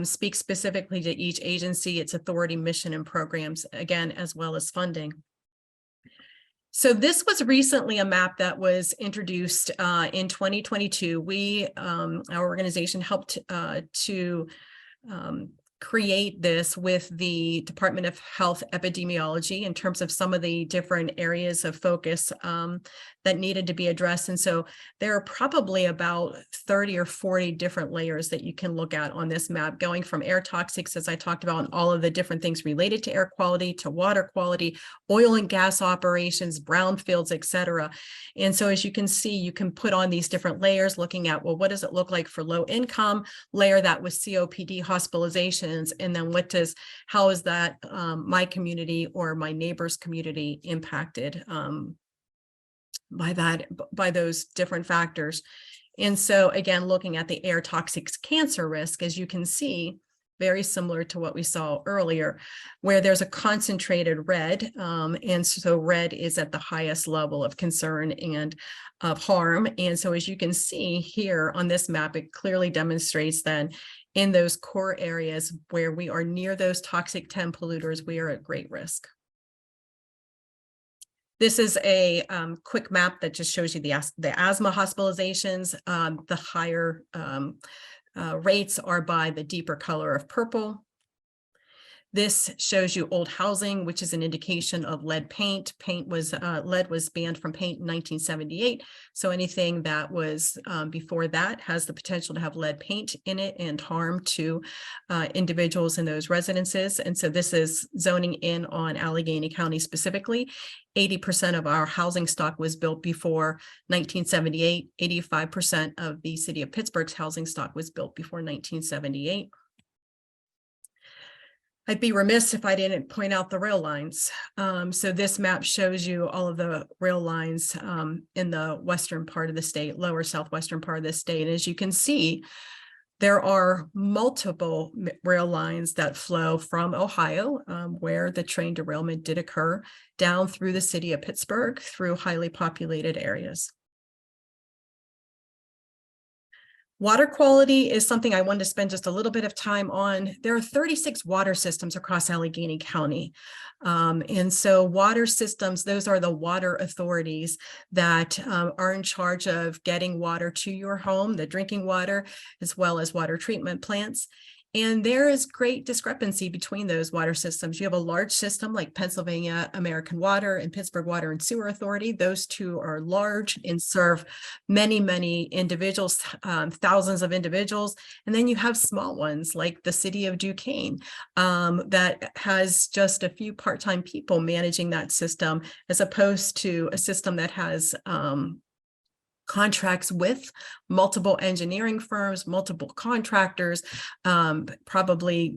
[SPEAKER 6] speak specifically to each agency, its authority, mission, and programs, again, as well as funding. So this was recently a map that was introduced in 2022. We, our organization, helped to create this with the Department of Health Epidemiology in terms of some of the different areas of focus that needed to be addressed. And so there are probably about 30 or 40 different layers that you can look at on this map, going from air toxics, as I talked about, and all of the different things related to air quality, to water quality, oil and gas operations, brownfields, et cetera. And so as you can see, you can put on these different layers looking at, well, what does it look like for low income? Layer that with COPD hospitalizations, and then how is that my community or my neighbor's community impacted by those different factors. And so again, looking at the air toxics cancer risk, as you can see, very similar to what we saw earlier, where there's a concentrated red. And so red is at the highest level of concern and of harm. And so as you can see here on this map, it clearly demonstrates that in those core areas where we are near those toxic 10 polluters, we are at great risk. This is a quick map that just shows you the asthma hospitalizations. The higher rates are by the deeper color of purple. This shows you old housing, which is an indication of lead paint. Lead was banned from paint in 1978. So anything that was before that has the potential to have lead paint in it and harm to individuals in those residences. And so this is zoning in on Allegheny County specifically. 80% of our housing stock was built before 1978. 85% of the city of Pittsburgh's housing stock was built before 1978. I'd be remiss if I didn't point out the rail lines. So this map shows you all of the rail lines in the western part of the state, lower southwestern part of the state. And as you can see, there are multiple rail lines that flow from Ohio, where the train derailment did occur, down through the city of Pittsburgh, through highly populated areas. Water quality is something I wanted to spend just a little bit of time on. There are 36 water systems across Allegheny County. And so water systems, those are the water authorities that are in charge of getting water to your home, the drinking water, as well as water treatment plants. And there is great discrepancy between those water systems. You have a large system like Pennsylvania American Water and Pittsburgh Water and Sewer Authority. Those two are large and serve many, many individuals, thousands of individuals. And then you have small ones like the city of Duquesne that has just a few part-time people managing that system, as opposed to a system that has contracts with multiple engineering firms, multiple contractors, probably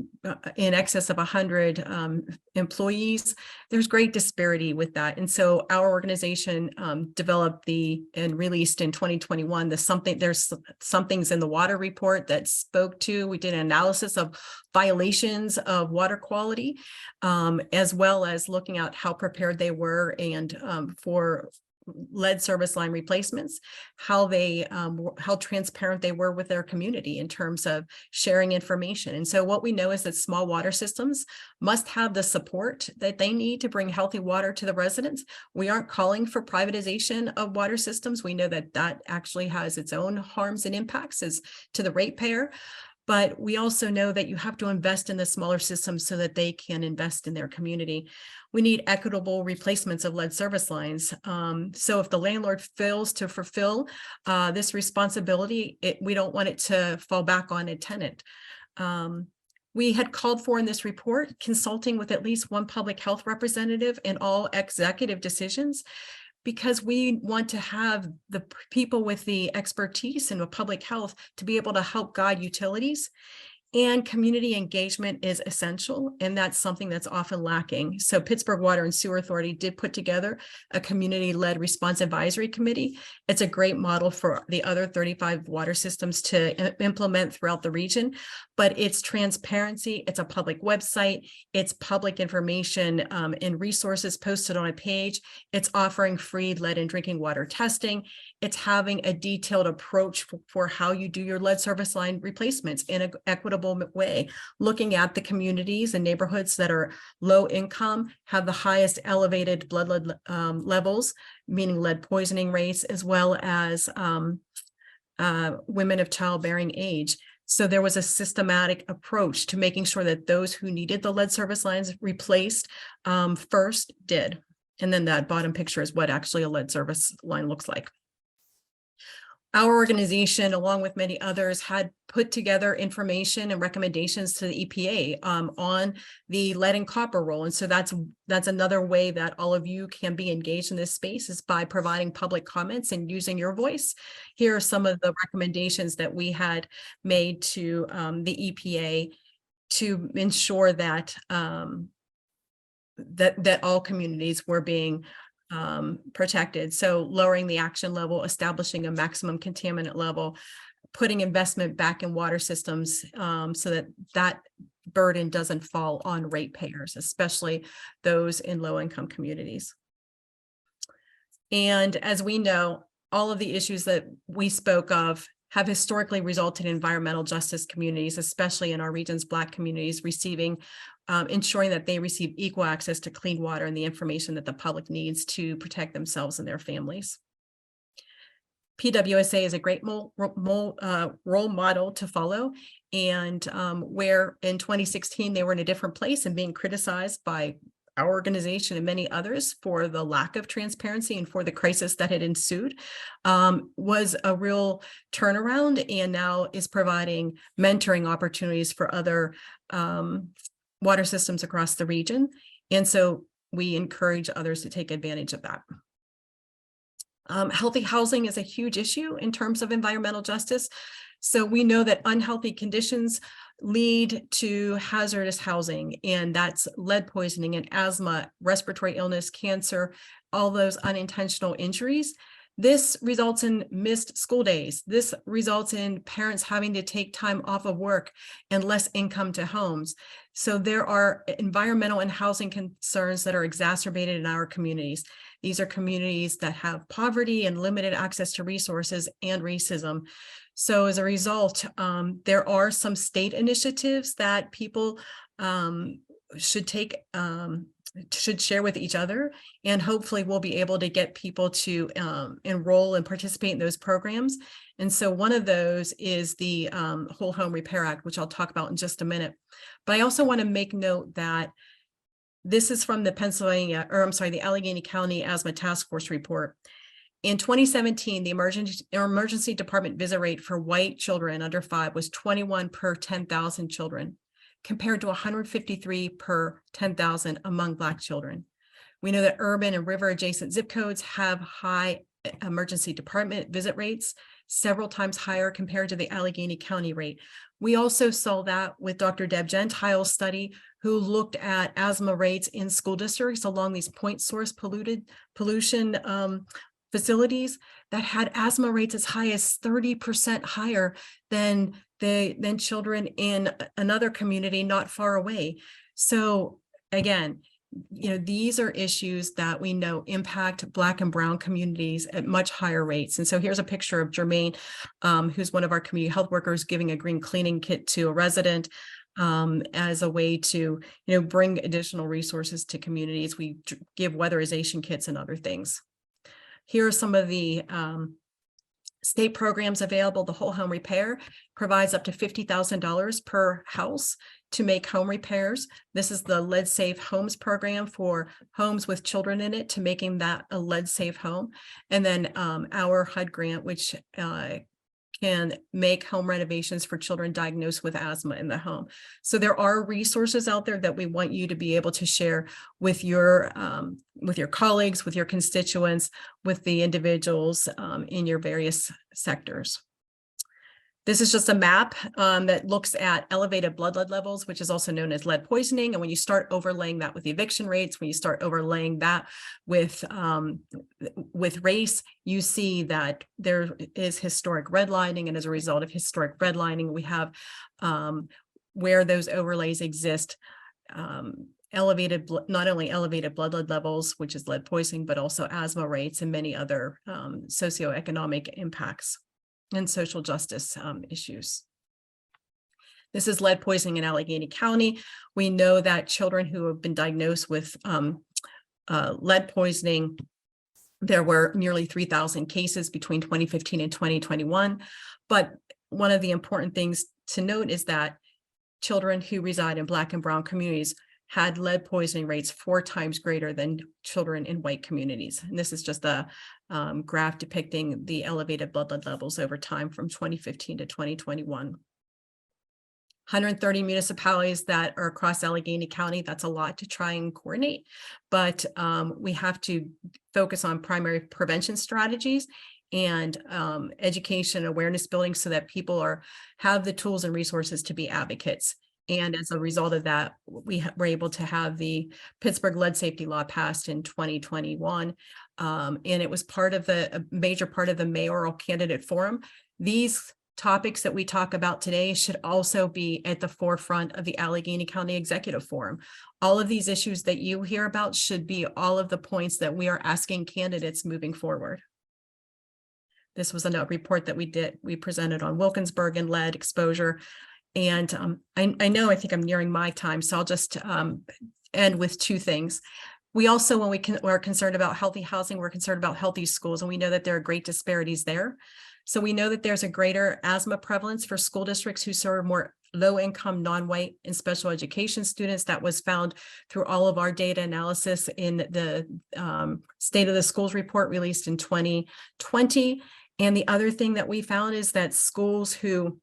[SPEAKER 6] in excess of 100 employees. There's great disparity with that. And so our organization developed and released in 2021, there's somethings in the water report that spoke to, we did an analysis of violations of water quality, as well as looking at how prepared they were and for lead service line replacements, how transparent they were with their community in terms of sharing information. And so what we know is that small water systems must have the support that they need to bring healthy water to the residents. We aren't calling for privatization of water systems. We know that that actually has its own harms and impacts as to the ratepayer. But we also know that you have to invest in the smaller systems so that they can invest in their community. We need equitable replacements of lead service lines. So if the landlord fails to fulfill this responsibility, we don't want it to fall back on a tenant. We had called for in this report consulting with at least one public health representative in all executive decisions, because we want to have the people with the expertise in public health to be able to help guide utilities. And community engagement is essential, and that's something that's often lacking. So Pittsburgh Water and Sewer Authority did put together a community-led response advisory committee. It's a great model for the other 35 water systems to implement throughout the region, but it's transparency, it's a public website, it's public information and resources posted on a page, it's offering free lead and drinking water testing, it's having a detailed approach for how you do your lead service line replacements in an equitable way, looking at the communities and neighborhoods that are low income, have the highest elevated blood lead levels, meaning lead poisoning rates, as well as women of childbearing age. So there was a systematic approach to making sure that those who needed the lead service lines replaced first did. And then that bottom picture is what actually a lead service line looks like. Our organization, along with many others, had put together information and recommendations to the EPA on the lead and copper role. And so that's another way that all of you can be engaged in this space, is by providing public comments and using your voice. Here are some of the recommendations that we had made to the EPA to ensure that that all communities were being protected. So lowering the action level, establishing a maximum contaminant level, putting investment back in water systems so that burden doesn't fall on ratepayers, especially those in low-income communities. And as we know, all of the issues that we spoke of have historically resulted in environmental justice communities, especially in our region's Black communities, ensuring that they receive equal access to clean water and the information that the public needs to protect themselves and their families. PWSA is a great role model to follow, and where in 2016 they were in a different place and being criticized by our organization and many others for the lack of transparency and for the crisis that had ensued, was a real turnaround, and now is providing mentoring opportunities for other water systems across the region. And so we encourage others to take advantage of that. Healthy housing is a huge issue in terms of environmental justice. So we know that unhealthy conditions lead to hazardous housing, and that's lead poisoning and asthma, respiratory illness, cancer, all those unintentional injuries. This results in missed school days. This results in parents having to take time off of work and less income to homes. So there are environmental and housing concerns that are exacerbated in our communities. These are communities that have poverty and limited access to resources and racism. So as a result, there are some state initiatives that people should share with each other, and hopefully we'll be able to get people to enroll and participate in those programs. And so one of those is the Whole Home Repair Act, which I'll talk about in just a minute. But I also want to make note that this is from the Allegheny County Asthma Task Force report. In 2017, the emergency department visit rate for white children under 5 was 21 per 10,000 children, compared to 153 per 10,000 among Black children. We know that urban and river adjacent zip codes have high emergency department visit rates, several times higher compared to the Allegheny County rate. We also saw that with Dr. Deb Gentile's study, who looked at asthma rates in school districts along these point source pollution facilities that had asthma rates as high as 30% higher than children in another community not far away. So again, these are issues that we know impact Black and Brown communities at much higher rates. And so here's a picture of Jermaine, who's one of our community health workers, giving a green cleaning kit to a resident as a way to, bring additional resources to communities. We give weatherization kits and other things. Here are some of the state programs available. The Whole Home Repair provides up to $50,000 per house to make home repairs. This is the Lead Safe Homes program for homes with children in it, to making that a lead safe home. And then our HUD grant, which can make home renovations for children diagnosed with asthma in the home. So there are resources out there that we want you to be able to share with your colleagues, with your constituents, with the individuals in your various sectors. This is just a map that looks at elevated blood lead levels, which is also known as lead poisoning. And when you start overlaying that with eviction rates, when you start overlaying that with race, you see that there is historic redlining. And as a result of historic redlining, we have where those overlays exist, not only elevated blood lead levels, which is lead poisoning, but also asthma rates and many other socioeconomic impacts and social justice issues. This is lead poisoning in Allegheny County. We know that children who have been diagnosed with lead poisoning, there were nearly 3,000 cases between 2015 and 2021. But one of the important things to note is that children who reside in Black and Brown communities had lead poisoning rates 4 times greater than children in white communities. And this is just a graph depicting the elevated blood lead levels over time from 2015 to 2021. 130 municipalities that are across Allegheny County. That's a lot to try and coordinate, but we have to focus on primary prevention strategies and education awareness building so that people have the tools and resources to be advocates. And as a result of that, we were able to have the Pittsburgh lead safety law passed in 2021. And it was a major part of the mayoral candidate forum. These topics that we talk about today should also be at the forefront of the Allegheny County Executive Forum. All of these issues that you hear about should be all of the points that we are asking candidates moving forward. This was a report that we presented on Wilkinsburg and lead exposure. And I know, I think I'm nearing my time, so I'll just end with two things. We also, when we're concerned about healthy housing, we're concerned about healthy schools, and we know that there are great disparities there. So we know that there's a greater asthma prevalence for school districts who serve more low-income, non-white, and special education students. That was found through all of our data analysis in the State of the Schools report released in 2020. And the other thing that we found is that schools who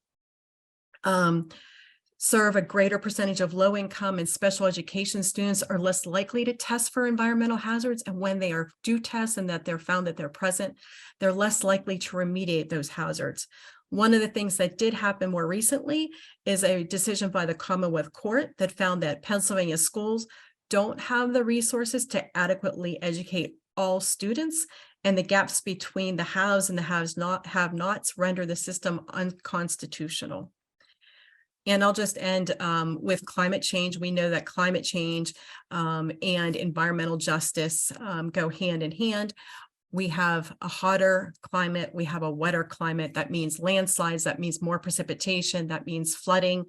[SPEAKER 6] serve a greater percentage of low-income and special education students are less likely to test for environmental hazards. And when they do test and that they're found that they're present, they're less likely to remediate those hazards. One of the things that did happen more recently is a decision by the Commonwealth Court that found that Pennsylvania schools don't have the resources to adequately educate all students, and the gaps between the haves and the have-nots render the system unconstitutional. And I'll just end with climate change. We know that climate change and environmental justice go hand in hand. We have a hotter climate, we have a wetter climate. That means landslides, that means more precipitation, that means flooding.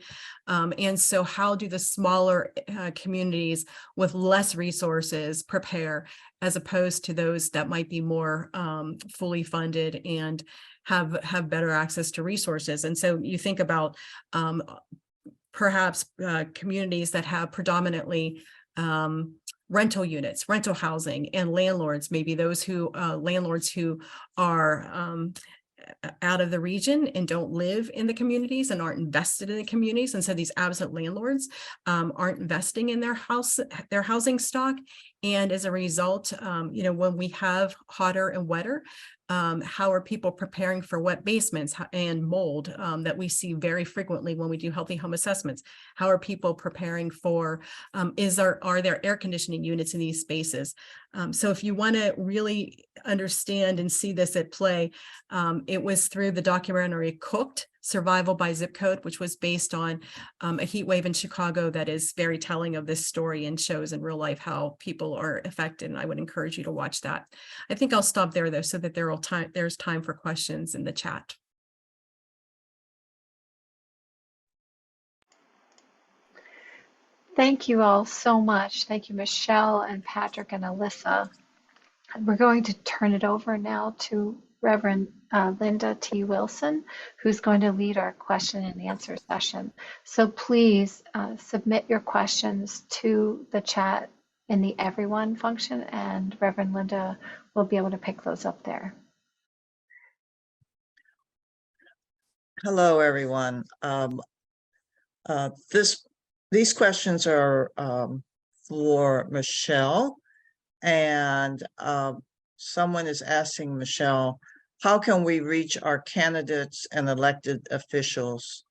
[SPEAKER 6] And so how do the smaller communities with less resources prepare, as opposed to those that might be more fully funded and have better access to resources? And so you think about perhaps communities that have predominantly rental units, rental housing, and landlords, maybe those who landlords who are out of the region and don't live in the communities and aren't invested in the communities. And so these absent landlords aren't investing in their housing stock. And as a result, when we have hotter and wetter, how are people preparing for wet basements and mold that we see very frequently when we do healthy home assessments? How are people preparing for, are there air conditioning units in these spaces? So if you want to really understand and see this at play, it was through the documentary Cooked: Survival by Zip Code, which was based on a heat wave in Chicago that is very telling of this story and shows in real life how people are affected. And I would encourage you to watch that. I think I'll stop there though, so that there's time for questions in the chat.
[SPEAKER 3] Thank you all so much. Thank you, Michelle and Patrick and Alyssa. We're going to turn it over now to Reverend Linda T. Wilson, who's going to lead our question and answer session. So please submit your questions to the chat in the everyone function, and Reverend Linda will be able to pick those up there.
[SPEAKER 7] Hello, everyone. These questions are for Michelle, and someone is asking Michelle, how can we reach our candidates and elected officials?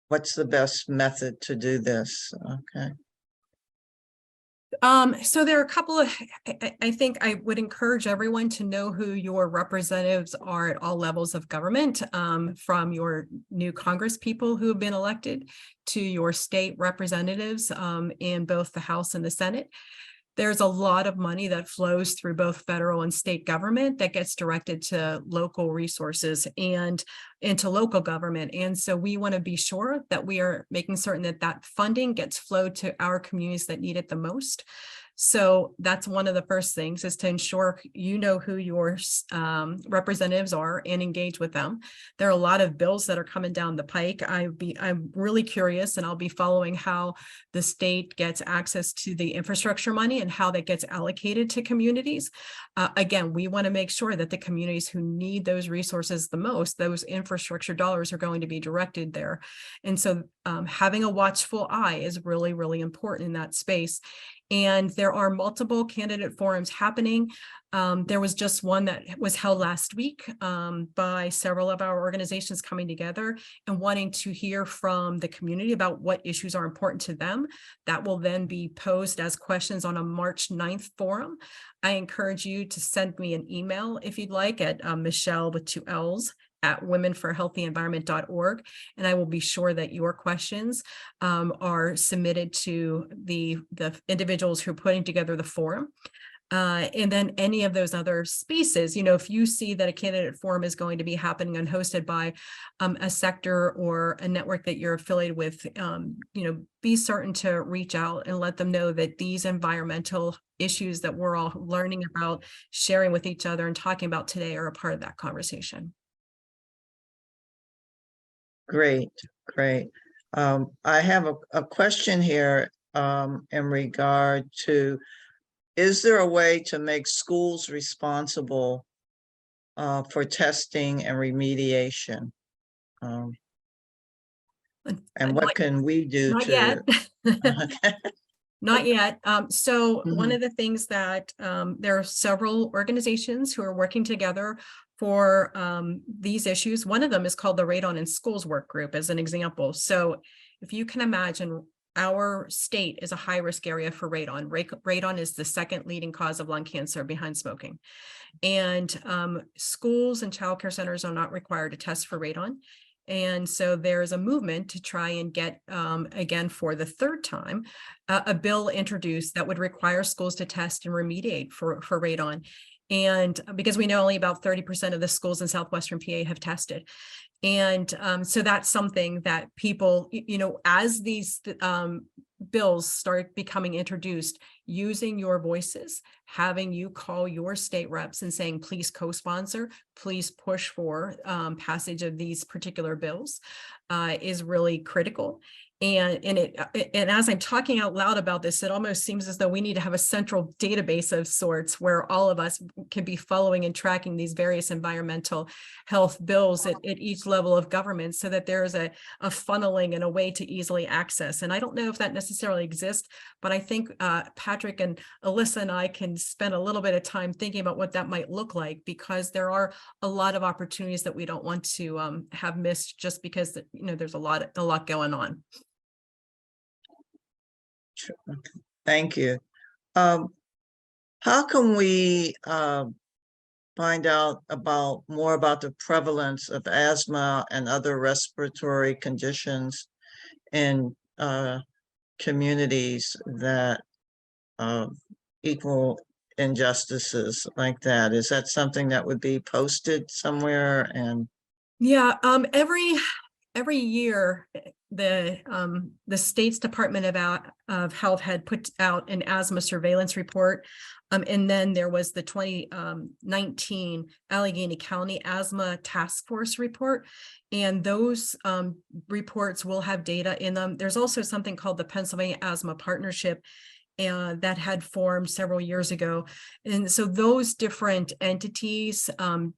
[SPEAKER 7] What's the best method to do this? Okay.
[SPEAKER 6] So there are a couple of, I think I would encourage everyone to know who your representatives are at all levels of government, from your new Congress people who have been elected to your state representatives in both the House and the Senate. There's a lot of money that flows through both federal and state government that gets directed to local resources and into local government. And so we want to be sure that we are making certain that that funding gets flowed to our communities that need it the most. So that's one of the first things, is to ensure you know who your representatives are and engage with them. There are a lot of bills that are coming down the pike. I'm really curious, and I'll be following how the state gets access to the infrastructure money and how that gets allocated to communities. Again, we want to make sure that the communities who need those resources the most, those infrastructure dollars, are going to be directed there. And so having a watchful eye is really, really important in that space. And there are multiple candidate forums happening. There was just one that was held last week by several of our organizations coming together and wanting to hear from the community about what issues are important to them. That will then be posed as questions on a March 9th forum. I encourage you to send me an email if you'd like at Michelle with 2 L's womenforhealthyenvironment.org. And I will be sure that your questions are submitted to the individuals who are putting together the forum. And then any of those other spaces, if you see that a candidate forum is going to be happening and hosted by a sector or a network that you're affiliated with, be certain to reach out and let them know that these environmental issues that we're all learning about, sharing with each other and talking about today are a part of that conversation.
[SPEAKER 7] Great. I have a question here in regard to, is there a way to make schools responsible for testing and remediation? And what can we do
[SPEAKER 6] Not
[SPEAKER 7] to?
[SPEAKER 6] yet.
[SPEAKER 7] Okay.
[SPEAKER 6] Not yet. So one
[SPEAKER 7] Mhm.
[SPEAKER 6] of the things that there are several organizations who are working together for these issues. One of them is called the Radon in Schools Work Group, as an example. So if you can imagine, our state is a high-risk area for radon. Radon is the second leading cause of lung cancer behind smoking. And schools and childcare centers are not required to test for radon. And so there's a movement to try and get, again, for the third time, a bill introduced that would require schools to test and remediate for radon. And because we know only about 30% of the schools in Southwestern PA have tested. And so that's something that people, as these bills start becoming introduced, using your voices, having you call your state reps and saying, please co-sponsor, please push for passage of these particular bills is really critical. And as I'm talking out loud about this, it almost seems as though we need to have a central database of sorts where all of us can be following and tracking these various environmental health bills at each level of government, so that there is a funneling and a way to easily access. And I don't know if that necessarily exists, but I think Patrick and Alyssa and I can spend a little bit of time thinking about what that might look like, because there are a lot of opportunities that we don't want to have missed just because there's a lot going on.
[SPEAKER 7] Sure. Thank you. How can we find out more about the prevalence of asthma and other respiratory conditions in communities that equal injustices like that? Is that something that would be posted somewhere? And
[SPEAKER 6] yeah, every year the state's Department of Health had put out an asthma surveillance report. And then there was the 2019 Allegheny County Asthma Task Force report. And those reports will have data in them. There's also something called the Pennsylvania Asthma Partnership that had formed several years ago. And so those different entities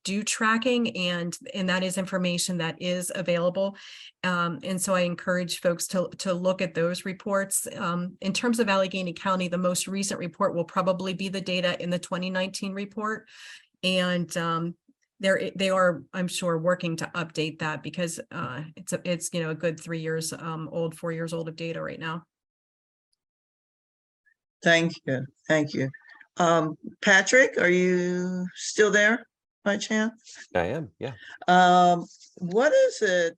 [SPEAKER 6] do tracking, and that is information that is available. And so I encourage folks to look at those reports. In terms of Allegheny County, the most recent report will probably be the data in the 2019 report. And they are, I'm sure, working to update that, because it's a good 3 years old, 4 years old of data right now.
[SPEAKER 7] thank you. Patrick, are you still there by chance?
[SPEAKER 5] I am, yeah.
[SPEAKER 7] What is it?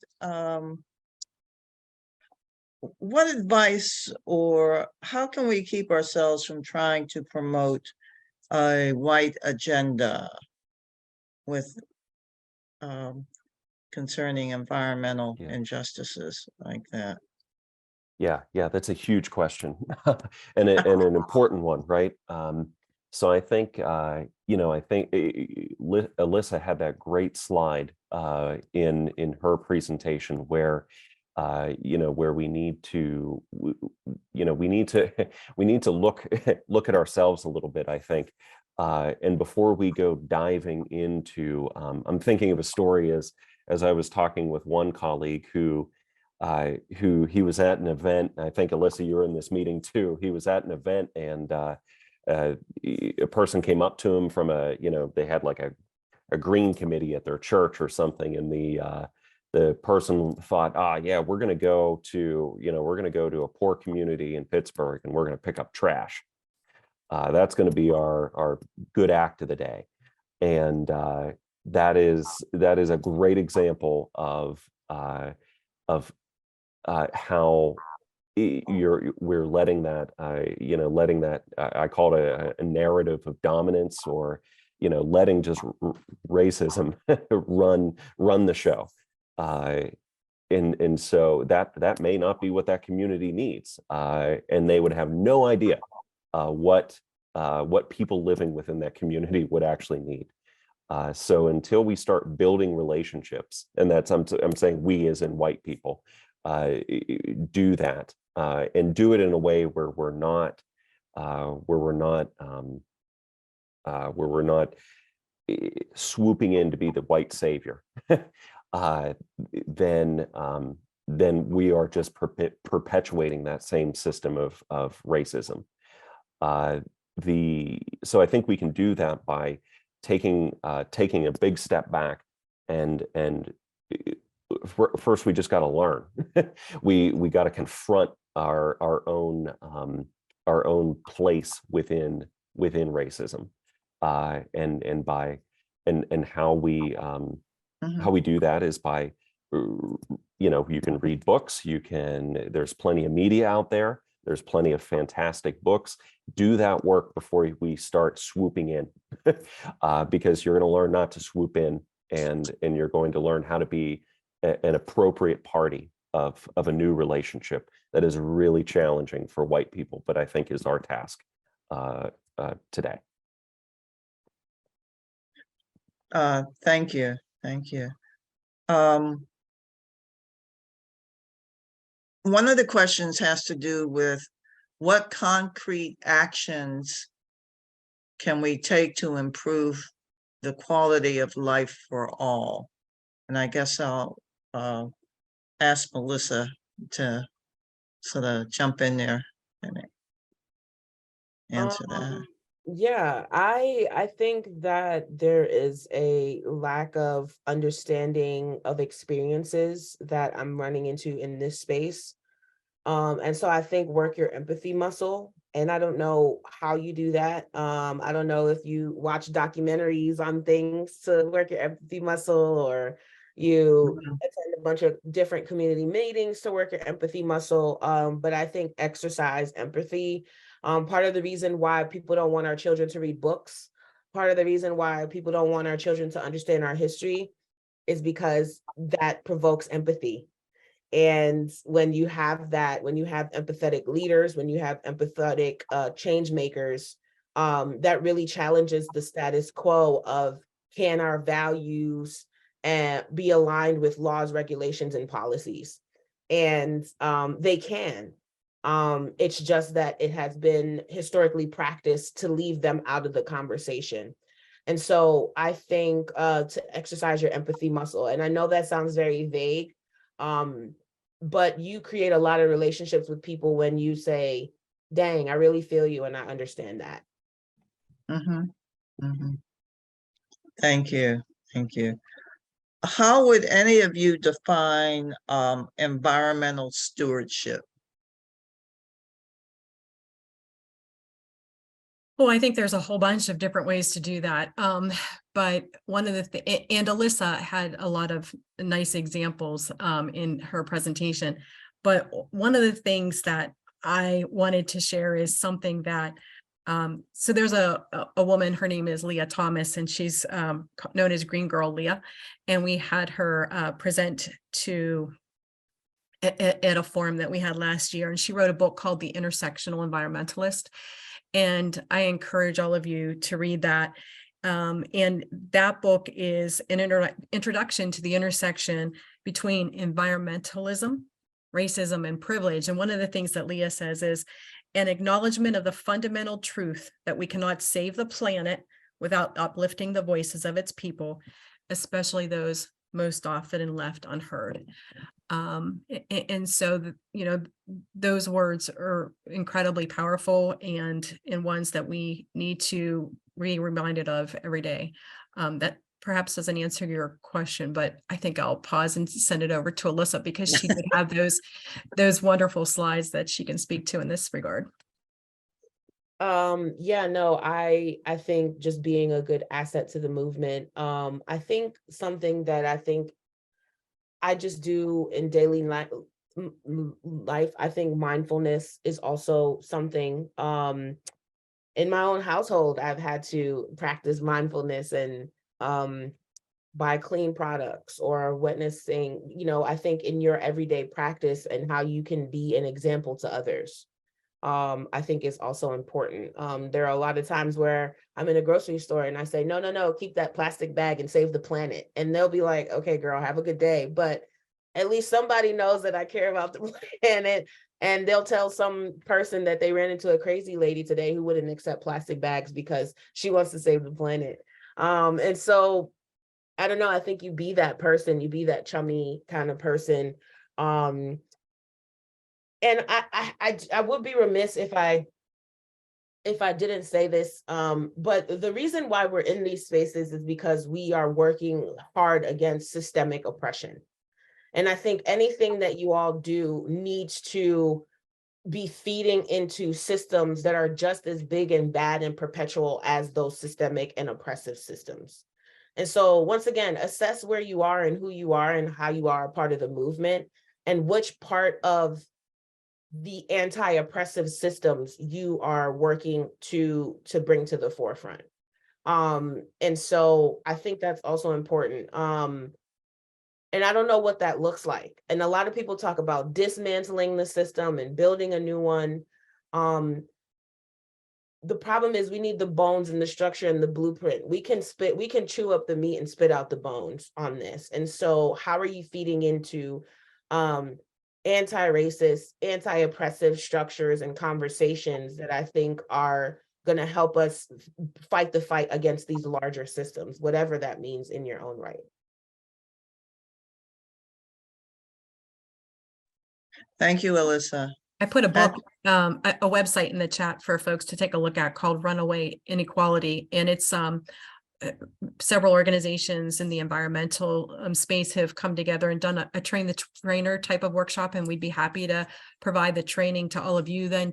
[SPEAKER 7] What advice, or how can we keep ourselves from trying to promote a white agenda with concerning environmental injustices like that?
[SPEAKER 5] Yeah, that's a huge question and an important one, right? So I think, Alyssa had that great slide in her presentation where, where we need to, we need to look at ourselves a little bit, I think. And before we go diving into, I'm thinking of a story as I was talking with one colleague who he was at an event. I think, Alyssa, you were in this meeting too. He was at an event, and a person came up to him from they had like a green committee at their church or something, and the person thought, yeah, we're going to go to a poor community in Pittsburgh, and we're going to pick up trash. That's going to be our good act of the day. And that is a great example of how we're letting that I call it a narrative of dominance, or letting just racism run the show, and so that may not be what that community needs, and they would have no idea what people living within that community would actually need. So until we start building relationships, and that's I'm saying we as in white people do that, and do it in a way where we're not swooping in to be the white savior, then we are just perpetuating that same system of racism. So I think we can do that by taking a big step back, and first we just got to learn. we got to confront our own place within racism, and how we do that is by you can read books, there's plenty of media out there, there's plenty of fantastic books. Do that work before we start swooping in, because you're going to learn not to swoop in, and you're going to learn how to be an appropriate party of a new relationship that is really challenging for white people, but I think is our task today.
[SPEAKER 7] Thank you. One of the questions has to do with what concrete actions can we take to improve the quality of life for all? And I guess I'll ask Alyssa to sort of jump in there and answer that.
[SPEAKER 4] Yeah, I think that there is a lack of understanding of experiences that I'm running into in this space. And so I think work your empathy muscle. And I don't know how you do that. I don't know if you watch documentaries on things to work your empathy muscle, or you attend a bunch of different community meetings to work your empathy muscle. But I think exercise empathy. Part of the reason why people don't want our children to read books, part of the reason why people don't want our children to understand our history, is because that provokes empathy. And when you have that, when you have empathetic leaders, when you have empathetic change makers, that really challenges the status quo of, can our values be aligned with laws, regulations, and policies? And they can. It's just that it has been historically practiced to leave them out of the conversation. And so I think to exercise your empathy muscle, and I know that sounds very vague, but you create a lot of relationships with people when you say, dang, I really feel you and I understand that.
[SPEAKER 7] Thank you. How would any of you define environmental stewardship?
[SPEAKER 6] Well, I think there's a whole bunch of different ways to do that. But one of the and Alyssa had a lot of nice examples in her presentation. But one of the things that I wanted to share is something that, so there's a woman, her name is Leah Thomas, and she's known as Green Girl Leah. And we had her present at a forum that we had last year. And she wrote a book called The Intersectional Environmentalist. And I encourage all of you to read that. And that book is an introduction to the intersection between environmentalism, racism, and privilege. And one of the things that Leah says is an acknowledgement of the fundamental truth that we cannot save the planet without uplifting the voices of its people, especially those most often left unheard. And so, those words are incredibly powerful and ones that we need to be reminded of every day. That perhaps doesn't answer your question, but I think I'll pause and send it over to Alyssa, because she would have those wonderful slides that she can speak to in this regard.
[SPEAKER 4] Yeah, no, I think just being a good asset to the movement. I think something that I think I just do in daily life, I think mindfulness is also something. In my own household, I've had to practice mindfulness and buy clean products or witnessing, I think in your everyday practice and how you can be an example to others. I think is also important. There are a lot of times where I'm in a grocery store and I say, no, no, no, keep that plastic bag and save the planet. And they'll be like, okay, girl, have a good day. But at least somebody knows that I care about the planet. And they'll tell some person that they ran into a crazy lady today who wouldn't accept plastic bags because she wants to save the planet. And so, I don't know, I think you be that person, you be that chummy kind of person. And I would be remiss if I didn't say this, but the reason why we're in these spaces is because we are working hard against systemic oppression. And I think anything that you all do needs to be feeding into systems that are just as big and bad and perpetual as those systemic and oppressive systems. And so once again, assess where you are and who you are and how you are a part of the movement and which part of the anti-oppressive systems you are working to bring to the forefront. And so I think that's also important. And I don't know what that looks like. And a lot of people talk about dismantling the system and building a new one. The problem is we need the bones and the structure and the blueprint. We can chew up the meat and spit out the bones on this. And so how are you feeding into anti-racist, anti-oppressive structures and conversations that I think are going to help us fight the fight against these larger systems, whatever that means in your own right.
[SPEAKER 7] Thank you, Alyssa.
[SPEAKER 6] I put a book, a website in the chat for folks to take a look at called Runaway Inequality. And it's several organizations in the environmental space have come together and done a train the trainer type of workshop. And we'd be happy to provide the training to all of you then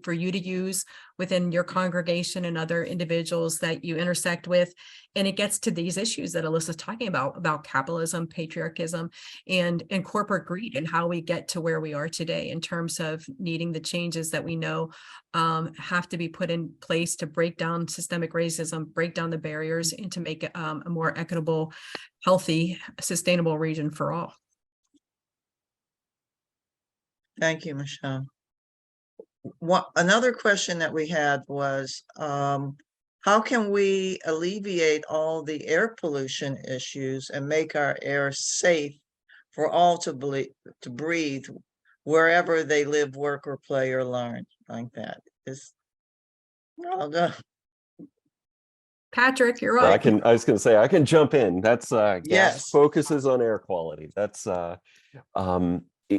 [SPEAKER 6] for you to use within your congregation and other individuals that you intersect with. And it gets to these issues that Alyssa's talking about capitalism, patriarchism, and corporate greed, and how we get to where we are today in terms of needing the changes that we know have to be put in place to break down systemic racism, break down the barriers, and to make it a more equitable, healthy, sustainable region for all.
[SPEAKER 7] Thank you, Michelle. Another question that we had was, how can we alleviate all the air pollution issues and make our air safe for all to breathe wherever they live, work, or play, or learn? Like that is.
[SPEAKER 6] Patrick, you're
[SPEAKER 5] Well,
[SPEAKER 6] right.
[SPEAKER 5] I was going to say I can jump in. That's gas
[SPEAKER 7] Yes.
[SPEAKER 5] focuses on air quality. That's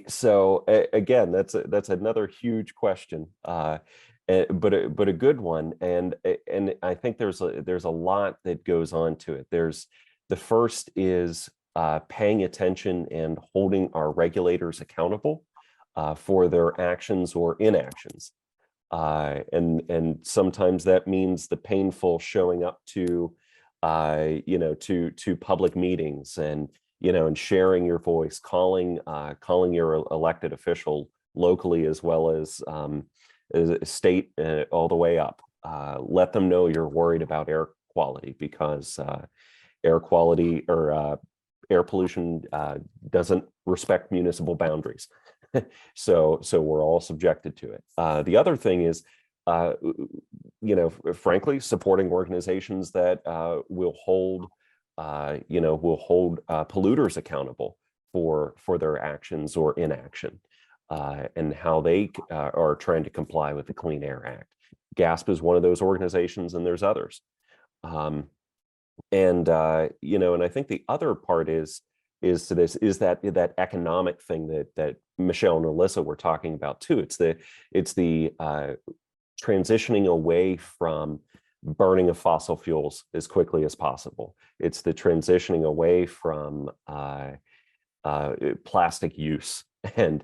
[SPEAKER 5] so again, that's another huge question, but a good one, and I think there's a lot that goes on to it. The first is paying attention and holding our regulators accountable for their actions or inactions, and sometimes that means the painful showing up to to public meetings and and sharing your voice, calling your elected official locally as well as state all the way up. Let them know you're worried about air quality, because air quality or air pollution doesn't respect municipal boundaries. So we're all subjected to it. The other thing is, frankly, supporting organizations that will hold polluters accountable for their actions or inaction, and how they are trying to comply with the Clean Air Act. GASP is one of those organizations, and there's others. And I think the other part is that economic thing that Michelle and Alyssa were talking about too. It's the transitioning away from burning of fossil fuels as quickly as possible. It's the transitioning away from plastic use and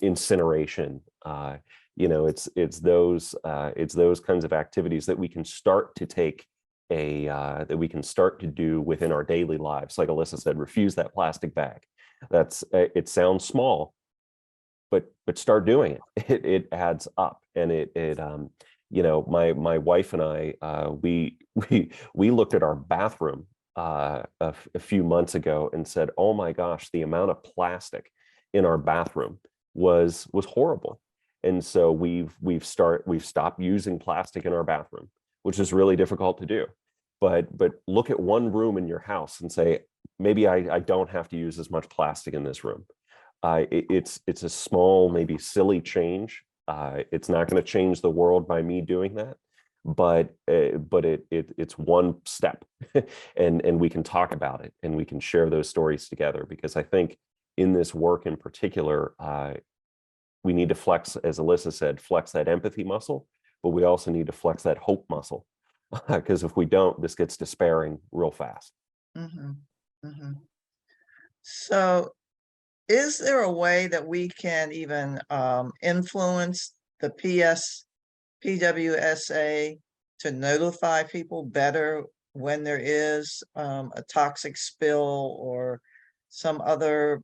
[SPEAKER 5] incineration. It's those kinds of activities that we can start to take that we can start to do within our daily lives. Like Alyssa said, refuse that plastic bag. It sounds small, but start doing it. It adds up, and my wife and I, we looked at our bathroom a few months ago and said, oh my gosh, the amount of plastic in our bathroom was horrible. And so we've stopped using plastic in our bathroom, which is really difficult to do. But look at one room in your house and say, maybe I don't have to use as much plastic in this room. It's a small, maybe silly change. It's not going to change the world by me doing that, but it's one step, and we can talk about it and we can share those stories together, because I think in this work in particular, we need to flex, as Alyssa said, flex that empathy muscle, but we also need to flex that hope muscle, because if we don't, this gets despairing real fast.
[SPEAKER 7] Mhm, mhm. So is there a way that we can even influence the PWSA to notify people better when there is a toxic spill or some other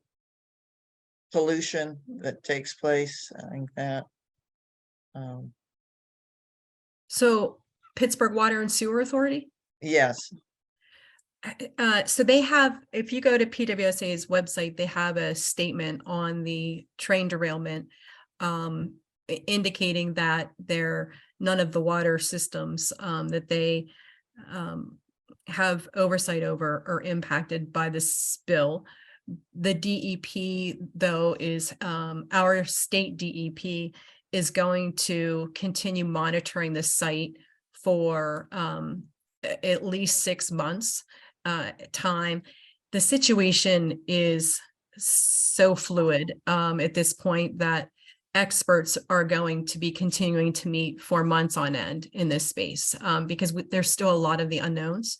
[SPEAKER 7] pollution that takes place? I think that
[SPEAKER 6] So Pittsburgh Water and Sewer Authority?
[SPEAKER 7] yes.
[SPEAKER 6] So they have, if you go to PWSA's website, they have a statement on the train derailment indicating that none of the water systems that they have oversight over are impacted by the spill. The DEP, though, is our state DEP is going to continue monitoring the site for at least 6 months time. The situation is so fluid at this point that experts are going to be continuing to meet for months on end in this space because there's still a lot of the unknowns.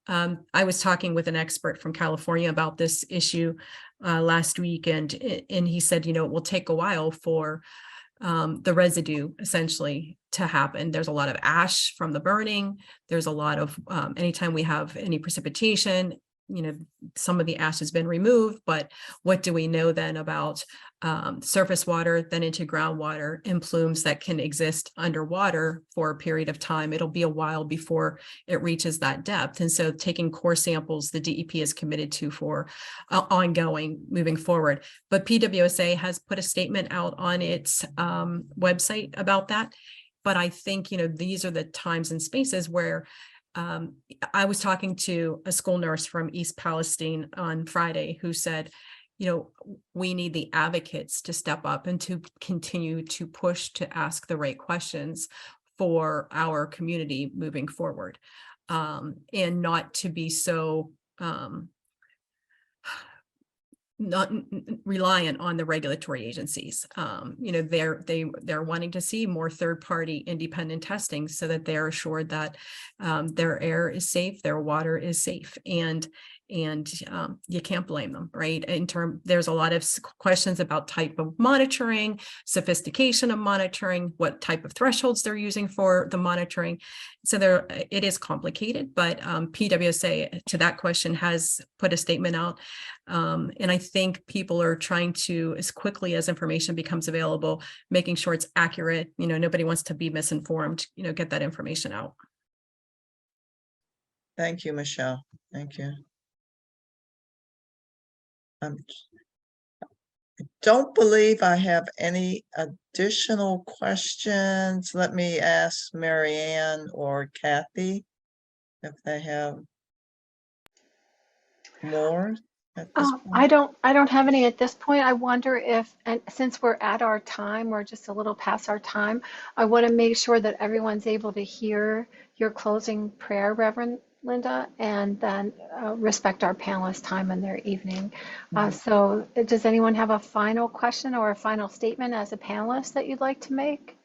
[SPEAKER 6] I was talking with an expert from California about this issue last week, and he said, it will take a while for the residue essentially to happen. There's a lot of ash from the burning. There's a lot of, anytime we have any precipitation, some of the ash has been removed, but what do we know then about surface water, then into groundwater and plumes that can exist underwater for a period of time? It'll be a while before it reaches that depth. And so taking core samples, the DEP is committed to for ongoing moving forward. But PWSA has put a statement out on its website about that. But I think, these are the times and spaces where I was talking to a school nurse from East Palestine on Friday who said, we need the advocates to step up and to continue to push to ask the right questions for our community moving forward, and not to be so not reliant on the regulatory agencies. They're wanting to see more third-party independent testing so that they're assured that their air is safe, their water is safe, and you can't blame them, right? There's a lot of questions about type of monitoring, sophistication of monitoring, what type of thresholds they're using for the monitoring. So it is complicated, but PWSA to that question has put a statement out. And I think people are trying to, as quickly as information becomes available, making sure it's accurate. Nobody wants to be misinformed, get that information out.
[SPEAKER 7] Thank you, Michelle. Thank you. I don't believe I have any additional questions. Let me ask Marianne or Kathy if they have more at this point.
[SPEAKER 3] I don't have any at this point. I wonder if, and since we're at our time, we're just a little past our time, I want to make sure that everyone's able to hear your closing prayer, Reverend Linda, and then respect our panelists' time in their evening. So does anyone have a final question or a final statement as a panelist that you'd like to make?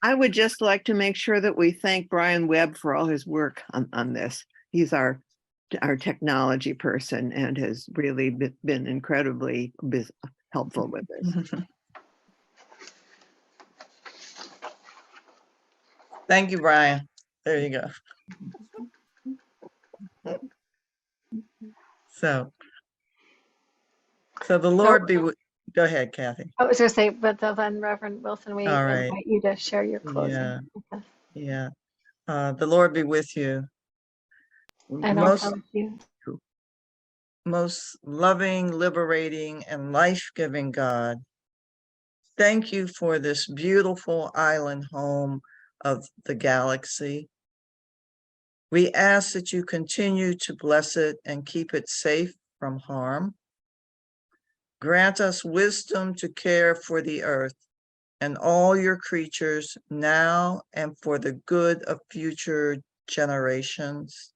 [SPEAKER 1] I would just like to make sure that we thank Brian Webb for all his work on this. He's our our technology person and has really been incredibly helpful with this.
[SPEAKER 7] Thank you, Brian. There you go. So the Lord be with, go ahead, Kathy.
[SPEAKER 3] I was going to say, but then Reverend Wilson, we
[SPEAKER 7] All right.
[SPEAKER 3] invite you to share your closing.
[SPEAKER 7] Yeah.
[SPEAKER 3] with us.
[SPEAKER 7] Yeah. The Lord be with you.
[SPEAKER 3] And also with you.
[SPEAKER 7] Most loving, liberating, and life-giving God, thank you for this beautiful island home of the galaxy. We ask that you continue to bless it and keep it safe from harm. Grant us wisdom to care for the earth and all your creatures now and for the good of future generations.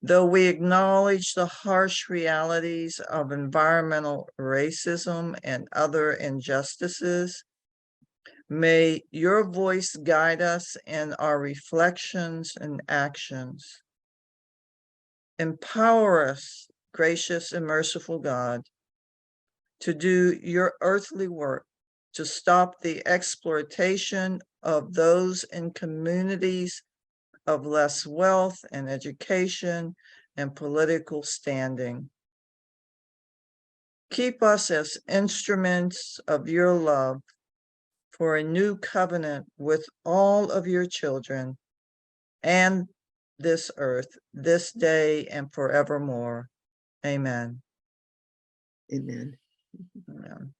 [SPEAKER 7] Though we acknowledge the harsh realities of environmental racism and other injustices, may your voice guide us in our reflections and actions. Empower us, gracious and merciful God, to do your earthly work, to stop the exploitation of those in communities of less wealth and education and political standing. Keep us as instruments of your love for a new covenant with all of your children and this earth, this day and forevermore. Amen.
[SPEAKER 1] Amen.
[SPEAKER 7] Amen.